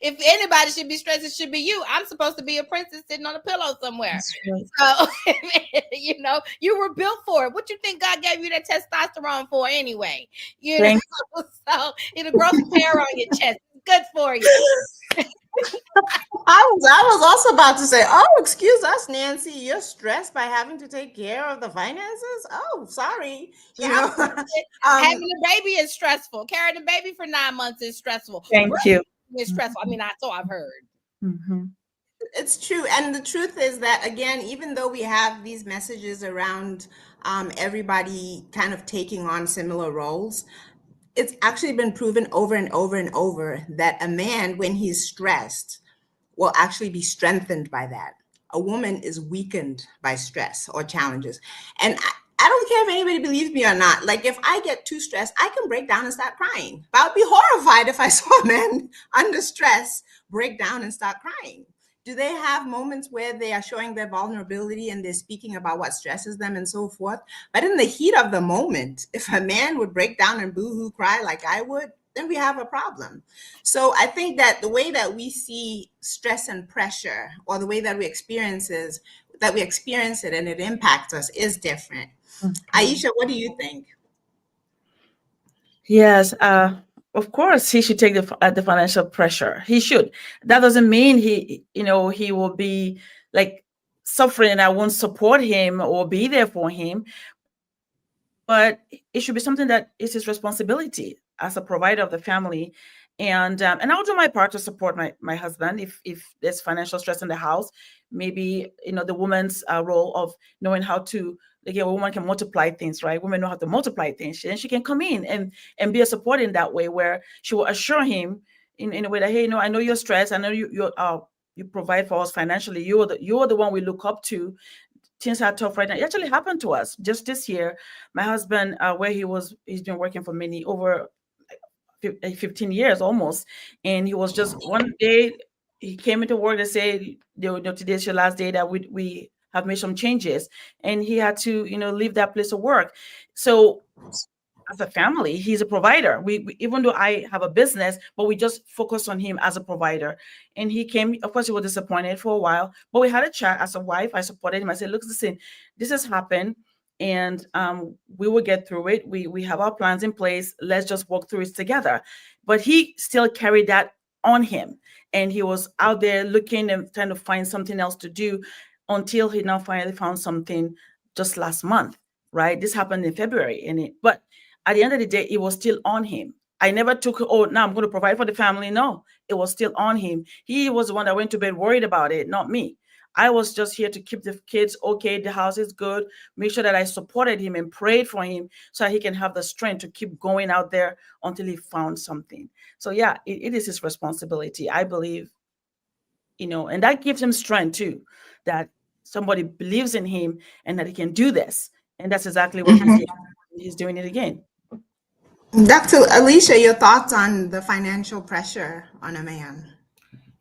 if anybody should be stressed, it should be you. I'm supposed to be a princess sitting on a pillow somewhere. Right. So, you were built for it. What you think God gave you that testosterone for anyway? So it'll grow some hair on your chest. It's good for you. I was also about to say, oh, excuse us, Nancy, you're stressed by having to take care of the finances? Oh, sorry. Having a baby is stressful. Carrying a baby for 9 months is stressful. Thank you. It's stressful. I mean, so I've heard. Mm-hmm. It's true. And the truth is that, again, even though we have these messages around everybody kind of taking on similar roles, it's actually been proven over and over and over that a man, when he's stressed, will actually be strengthened by that. A woman is weakened by stress or challenges. And I don't care if anybody believes me or not. Like, if I get too stressed, I can break down and start crying. But I'd be horrified if I saw men under stress break down and start crying. Do they have moments where they are showing their vulnerability and they're speaking about what stresses them and so forth? But in the heat of the moment, if a man would break down and boo-hoo cry like I would, then we have a problem. So I think that the way that we see stress and pressure, or the way that we experience it and it impacts us, is different. Mm-hmm. Aisha, what do you think? Yes, of course, he should take the financial pressure. He should. That doesn't mean he will be like suffering and I won't support him or be there for him. But it should be something that is his responsibility as a provider of the family. And I'll do my part to support my husband if there's financial stress in the house. Maybe, the woman's role of knowing how to, a woman can multiply things, right? Women know how to multiply things. And she can come in and be a support in that way, where she will assure him in a way that, hey, I know you're stressed. I know you provide for us financially. You're the one we look up to. Things are tough right now. It actually happened to us just this year. My husband, where he's been working for over 15 years almost. And he was just one day, he came into work and said, today's your last day that we have made some changes. And he had to, leave that place of work. So as a family. He's a provider. We even though I have a business, but we just focus on him as a provider. And he came, of course, he was disappointed for a while, but we had a chat. As a wife, I supported him. I said, look, listen, this has happened, and we will get through it. We have our plans in place. Let's just walk through it together. But he still carried that on him, and he was out there looking and trying to find something else to do until he now finally found something just last month. Right? This happened in February, but at the end of the day, it was still on him. I never took, oh, now I'm going to provide for the family. No, it was still on him. He was the one that went to bed worried about it, not me. I was just here to keep the kids okay. The house is good. Make sure that I supported him and prayed for him so that he can have the strength to keep going out there until he found something. So yeah, it is his responsibility, I believe, and that gives him strength too, that somebody believes in him and that he can do this. And that's exactly what he's doing it again. Dr. Alicia, your thoughts on the financial pressure on a man?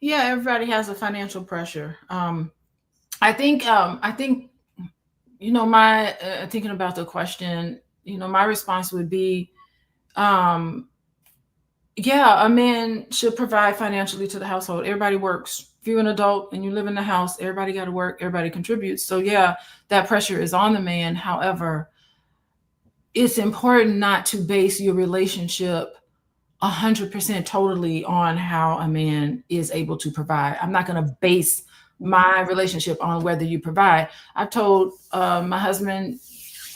Yeah, everybody has a financial pressure. I think, my thinking about the question, my response would be, yeah, a man should provide financially to the household. Everybody works. If you're an adult and you live in the house, everybody got to work. Everybody contributes. So yeah, that pressure is on the man. However, it's important not to base your relationship 100% totally on how a man is able to provide. I'm not going to base my relationship on whether you provide. I've told my husband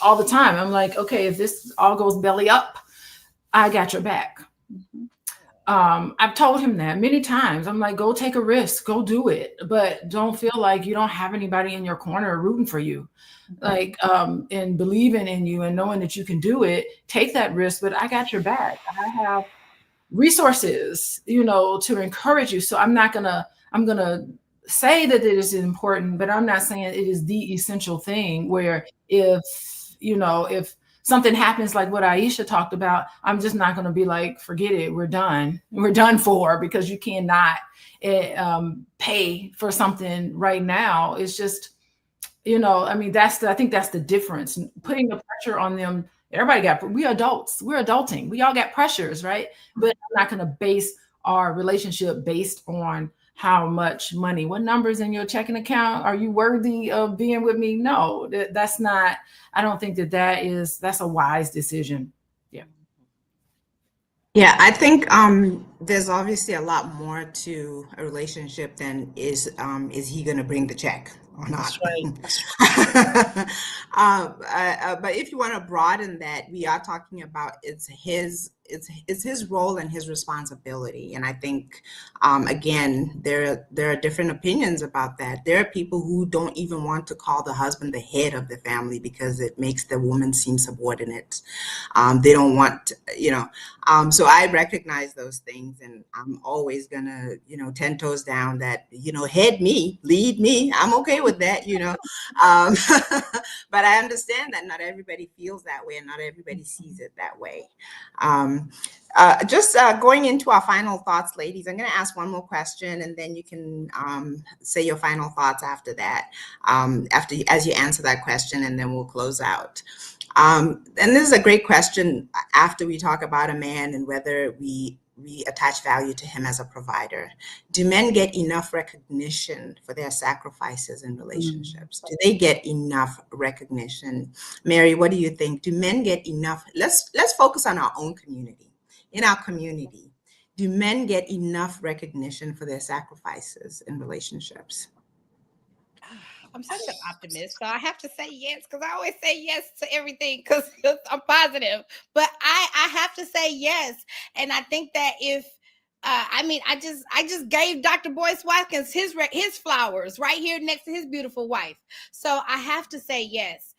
all the time, I'm like, okay, if this all goes belly up, I got your back. I've told him that many times. I'm like, go take a risk, go do it, but don't feel like you don't have anybody in your corner rooting for you. Like, and believing in you and knowing that you can do it, take that risk, but I got your back. I have resources, to encourage you. So I'm gonna say that it is important, but I'm not saying it is the essential thing where if something happens like what Aisha talked about, I'm just not going to be like, forget it, we're done for, because you cannot pay for something right now. It's just, I think that's the difference. Putting the pressure on them. We're adults. We're adulting. We all got pressures, right? But I'm not going to base our relationship based on how much money, what numbers in your checking account. Are you worthy of being with me? No, that's not, I don't think that's a wise decision. Yeah. Yeah, I think there's obviously a lot more to a relationship than is he going to bring the check or not? That's right. But if you want to broaden that, we are talking about it's his role and his responsibility. And I think again, there are different opinions about that. There are people who don't even want to call the husband the head of the family because it makes the woman seem subordinate. They don't want, so I recognize those things, and I'm always gonna, 10 toes down that, head me, lead me. I'm okay with that, but I understand that not everybody feels that way and not everybody sees it that way. Just going into our final thoughts, ladies, I'm going to ask one more question, and then you can say your final thoughts after that, as you answer that question, and then we'll close out. And this is a great question after we talk about a man and whether we attach value to him as a provider. Do men get enough recognition for their sacrifices in relationships? Do they get enough recognition? Mary, what do you think? Do men get enough? Let's focus on our own community. In our community, do men get enough recognition for their sacrifices in relationships? I'm such an optimist, so I have to say yes, because I always say yes to everything because I'm positive. But I have to say yes, and I think that if I just gave Dr. Boyce Watkins his flowers right here next to his beautiful wife. So I have to say yes,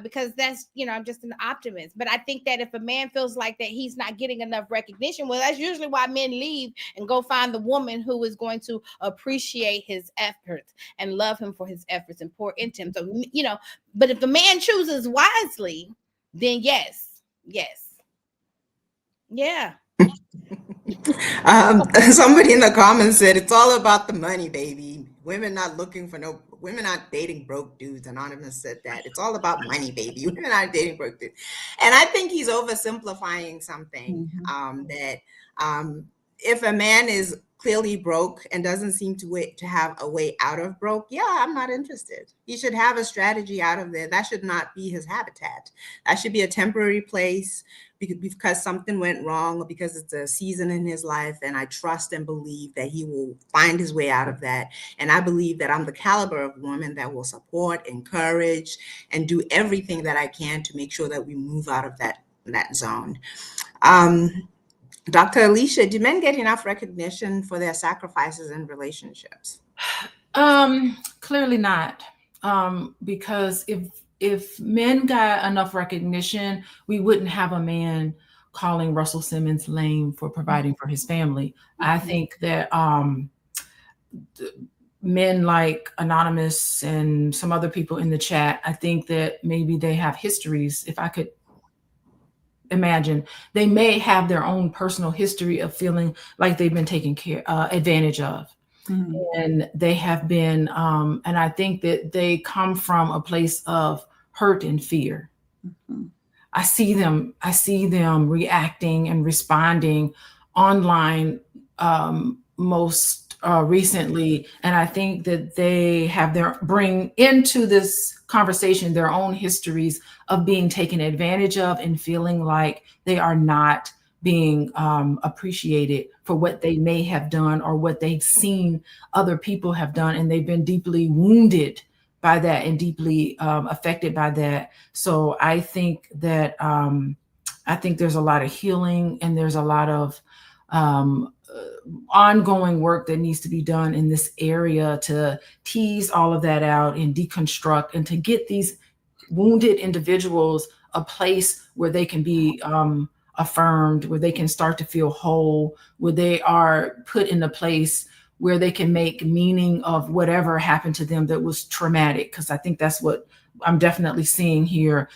because that's, I'm just an optimist. But I think that if a man feels like that he's not getting enough recognition, well, that's usually why men leave and go find the woman who is going to appreciate his efforts and love him for his efforts and pour into him. So, but if the man chooses wisely, then yes. Yeah. Somebody in the comments said it's all about the money, baby. Women not looking for no Women aren't dating broke dudes. Anonymous said that. It's all about money, baby. Women aren't dating broke dudes. And I think he's oversimplifying something that if a man is clearly broke and doesn't seem to have a way out of broke, yeah, I'm not interested. He should have a strategy out of there. That should not be his habitat. That should be a temporary place because something went wrong or because it's a season in his life. And I trust and believe that he will find his way out of that. And I believe that I'm the caliber of woman that will support, encourage, and do everything that I can to make sure that we move out of that zone. Dr. Alicia, do men get enough recognition for their sacrifices in relationships? Clearly not. Because if men got enough recognition, we wouldn't have a man calling Russell Simmons lame for providing for his family. I think that men like Anonymous and some other people in the chat, I think that maybe they have histories. If I could imagine, they may have their own personal history of feeling like they've been taken advantage of. And they have been, and I think that they come from a place of hurt and fear. I see them reacting and responding online most recently, and I think that they have bring into this conversation their own histories of being taken advantage of and feeling like they are not being appreciated for what they may have done or what they've seen other people have done, and they've been deeply wounded by that and deeply affected by that. So I think that I think there's a lot of healing and there's a lot of ongoing work that needs to be done in this area to tease all of that out and deconstruct and to get these wounded individuals a place where they can be affirmed, where they can start to feel whole, where they are put in a place where they can make meaning of whatever happened to them that was traumatic. Because I think that's what I'm definitely seeing here,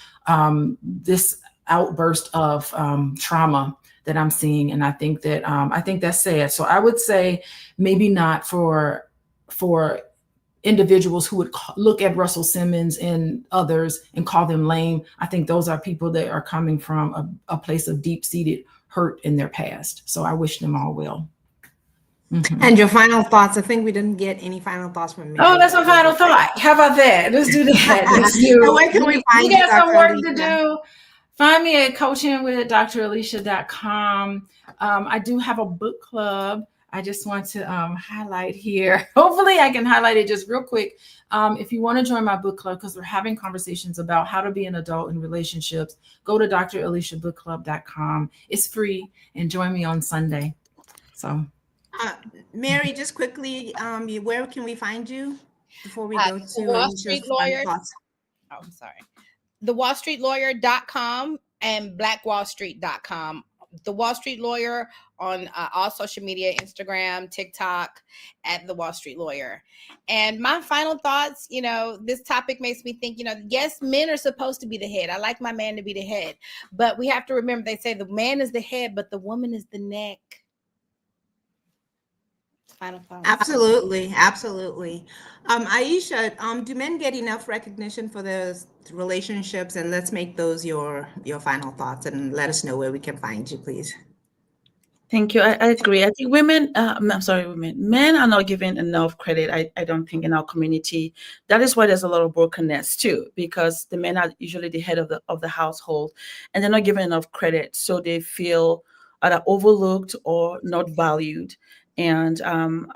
this outburst of trauma that I'm seeing. And I think that's sad. So I would say maybe not for individuals who would look at Russell Simmons and others and call them lame. I think those are people that are coming from a place of deep-seated hurt in their past. So I wish them all well. And your final thoughts? I think we didn't get any final thoughts from me. Oh, that's my final thought. How about that? Let's do that. Where can we find you got some Dr. work Alicia? to do. Find me at coachingwithdralicia.com. I do have a book club. I just want to highlight here. Hopefully I can highlight it just real quick. If you want to join my book club, because we're having conversations about how to be an adult in relationships, go to draliciabookclub.com. It's free, and join me on Sunday. So, Mary, just quickly, where can we find you before we go to Wall Street Lawyer? Oh, I'm sorry. TheWallStreetLawyer.com and BlackWallStreet.com. The Wall Street Lawyer on all social media, Instagram, TikTok, at The Wall Street Lawyer. And my final thoughts, this topic makes me think, yes, men are supposed to be the head. I like my man to be the head. But we have to remember, they say the man is the head, but the woman is the neck. Final thoughts. Absolutely. Aisha, do men get enough recognition for their relationships? And let's make those your final thoughts and let us know where we can find you, please. Thank you. I agree. I think men are not given enough credit, I don't think, in our community. That is why there's a lot of brokenness too, because the men are usually the head of the household, and they're not given enough credit. So they feel either overlooked or not valued. And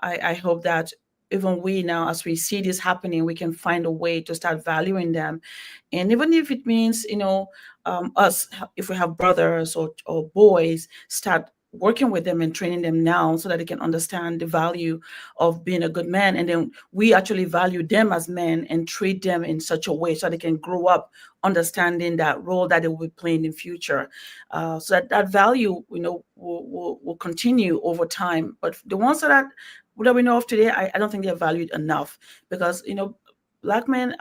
I hope that even we now, as we see this happening, we can find a way to start valuing them. And even if it means, us, if we have brothers or boys, start working with them and training them now so that they can understand the value of being a good man. And then we actually value them as men and treat them in such a way so they can grow up understanding that role that they will be playing in future. So that value, will continue over time. But the ones that we know of today, I don't think they're valued enough, because, Black men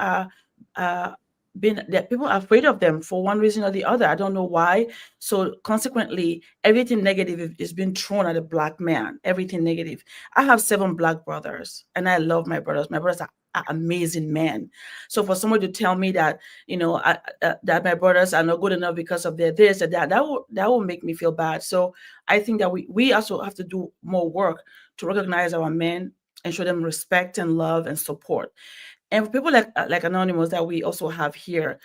people are afraid of them for one reason or the other. I don't know why. So consequently, everything negative is being thrown at a Black man. Everything negative. I have 7 Black brothers, and I love my brothers. My brothers are amazing men. So for someone to tell me that, that my brothers are not good enough because of their this or that will make me feel bad. So I think that we also have to do more work to recognize our men and show them respect and love and support. And for people like Anonymous that we also have here,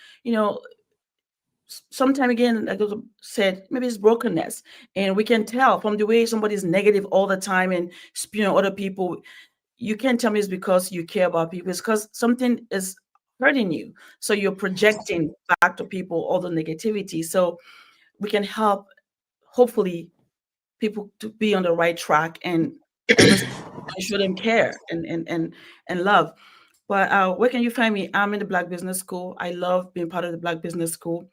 sometime again, like I said, maybe it's brokenness, and we can tell from the way somebody's negative all the time and spewing on other people. You can't tell me it's because you care about people. It's because something is hurting you, so you're projecting back to people all the negativity. So we can help, hopefully, people to be on the right track and show them care and love. But where can you find me? I'm in the Black Business School. I love being part of the Black Business School.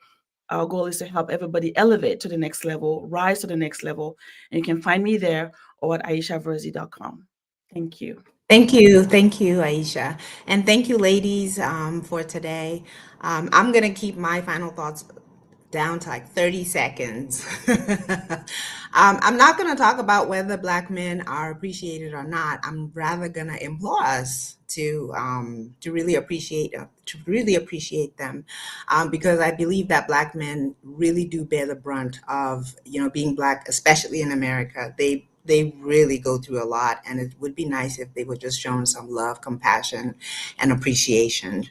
Our goal is to help everybody elevate to the next level, rise to the next level. And you can find me there or at aishaverzi.com. Thank you. Thank you. Thank you, Aisha. And thank you, ladies, for today. I'm going to keep my final thoughts down to like 30 seconds. I'm not going to talk about whether Black men are appreciated or not. I'm rather going to implore us to really appreciate them, because I believe that Black men really do bear the brunt of being Black, especially in America. They really go through a lot, and it would be nice if they were just shown some love, compassion, and appreciation.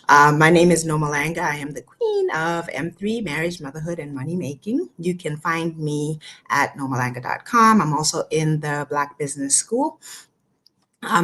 My name is Noma Langa. I am the queen of M3, Marriage, Motherhood, and Money Making. You can find me at nomalanga.com. I'm also in the Black Business School.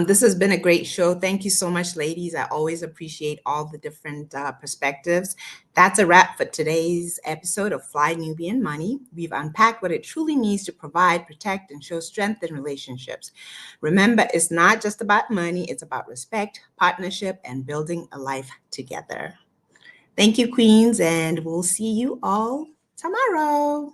This has been a great show. Thank you so much, ladies. I always appreciate all the different perspectives. That's a wrap for today's episode of Fly Nubian Money. We've unpacked what it truly means to provide, protect, and show strength in relationships. Remember, it's not just about money. It's about respect, partnership, and building a life together. Thank you, queens, and we'll see you all tomorrow.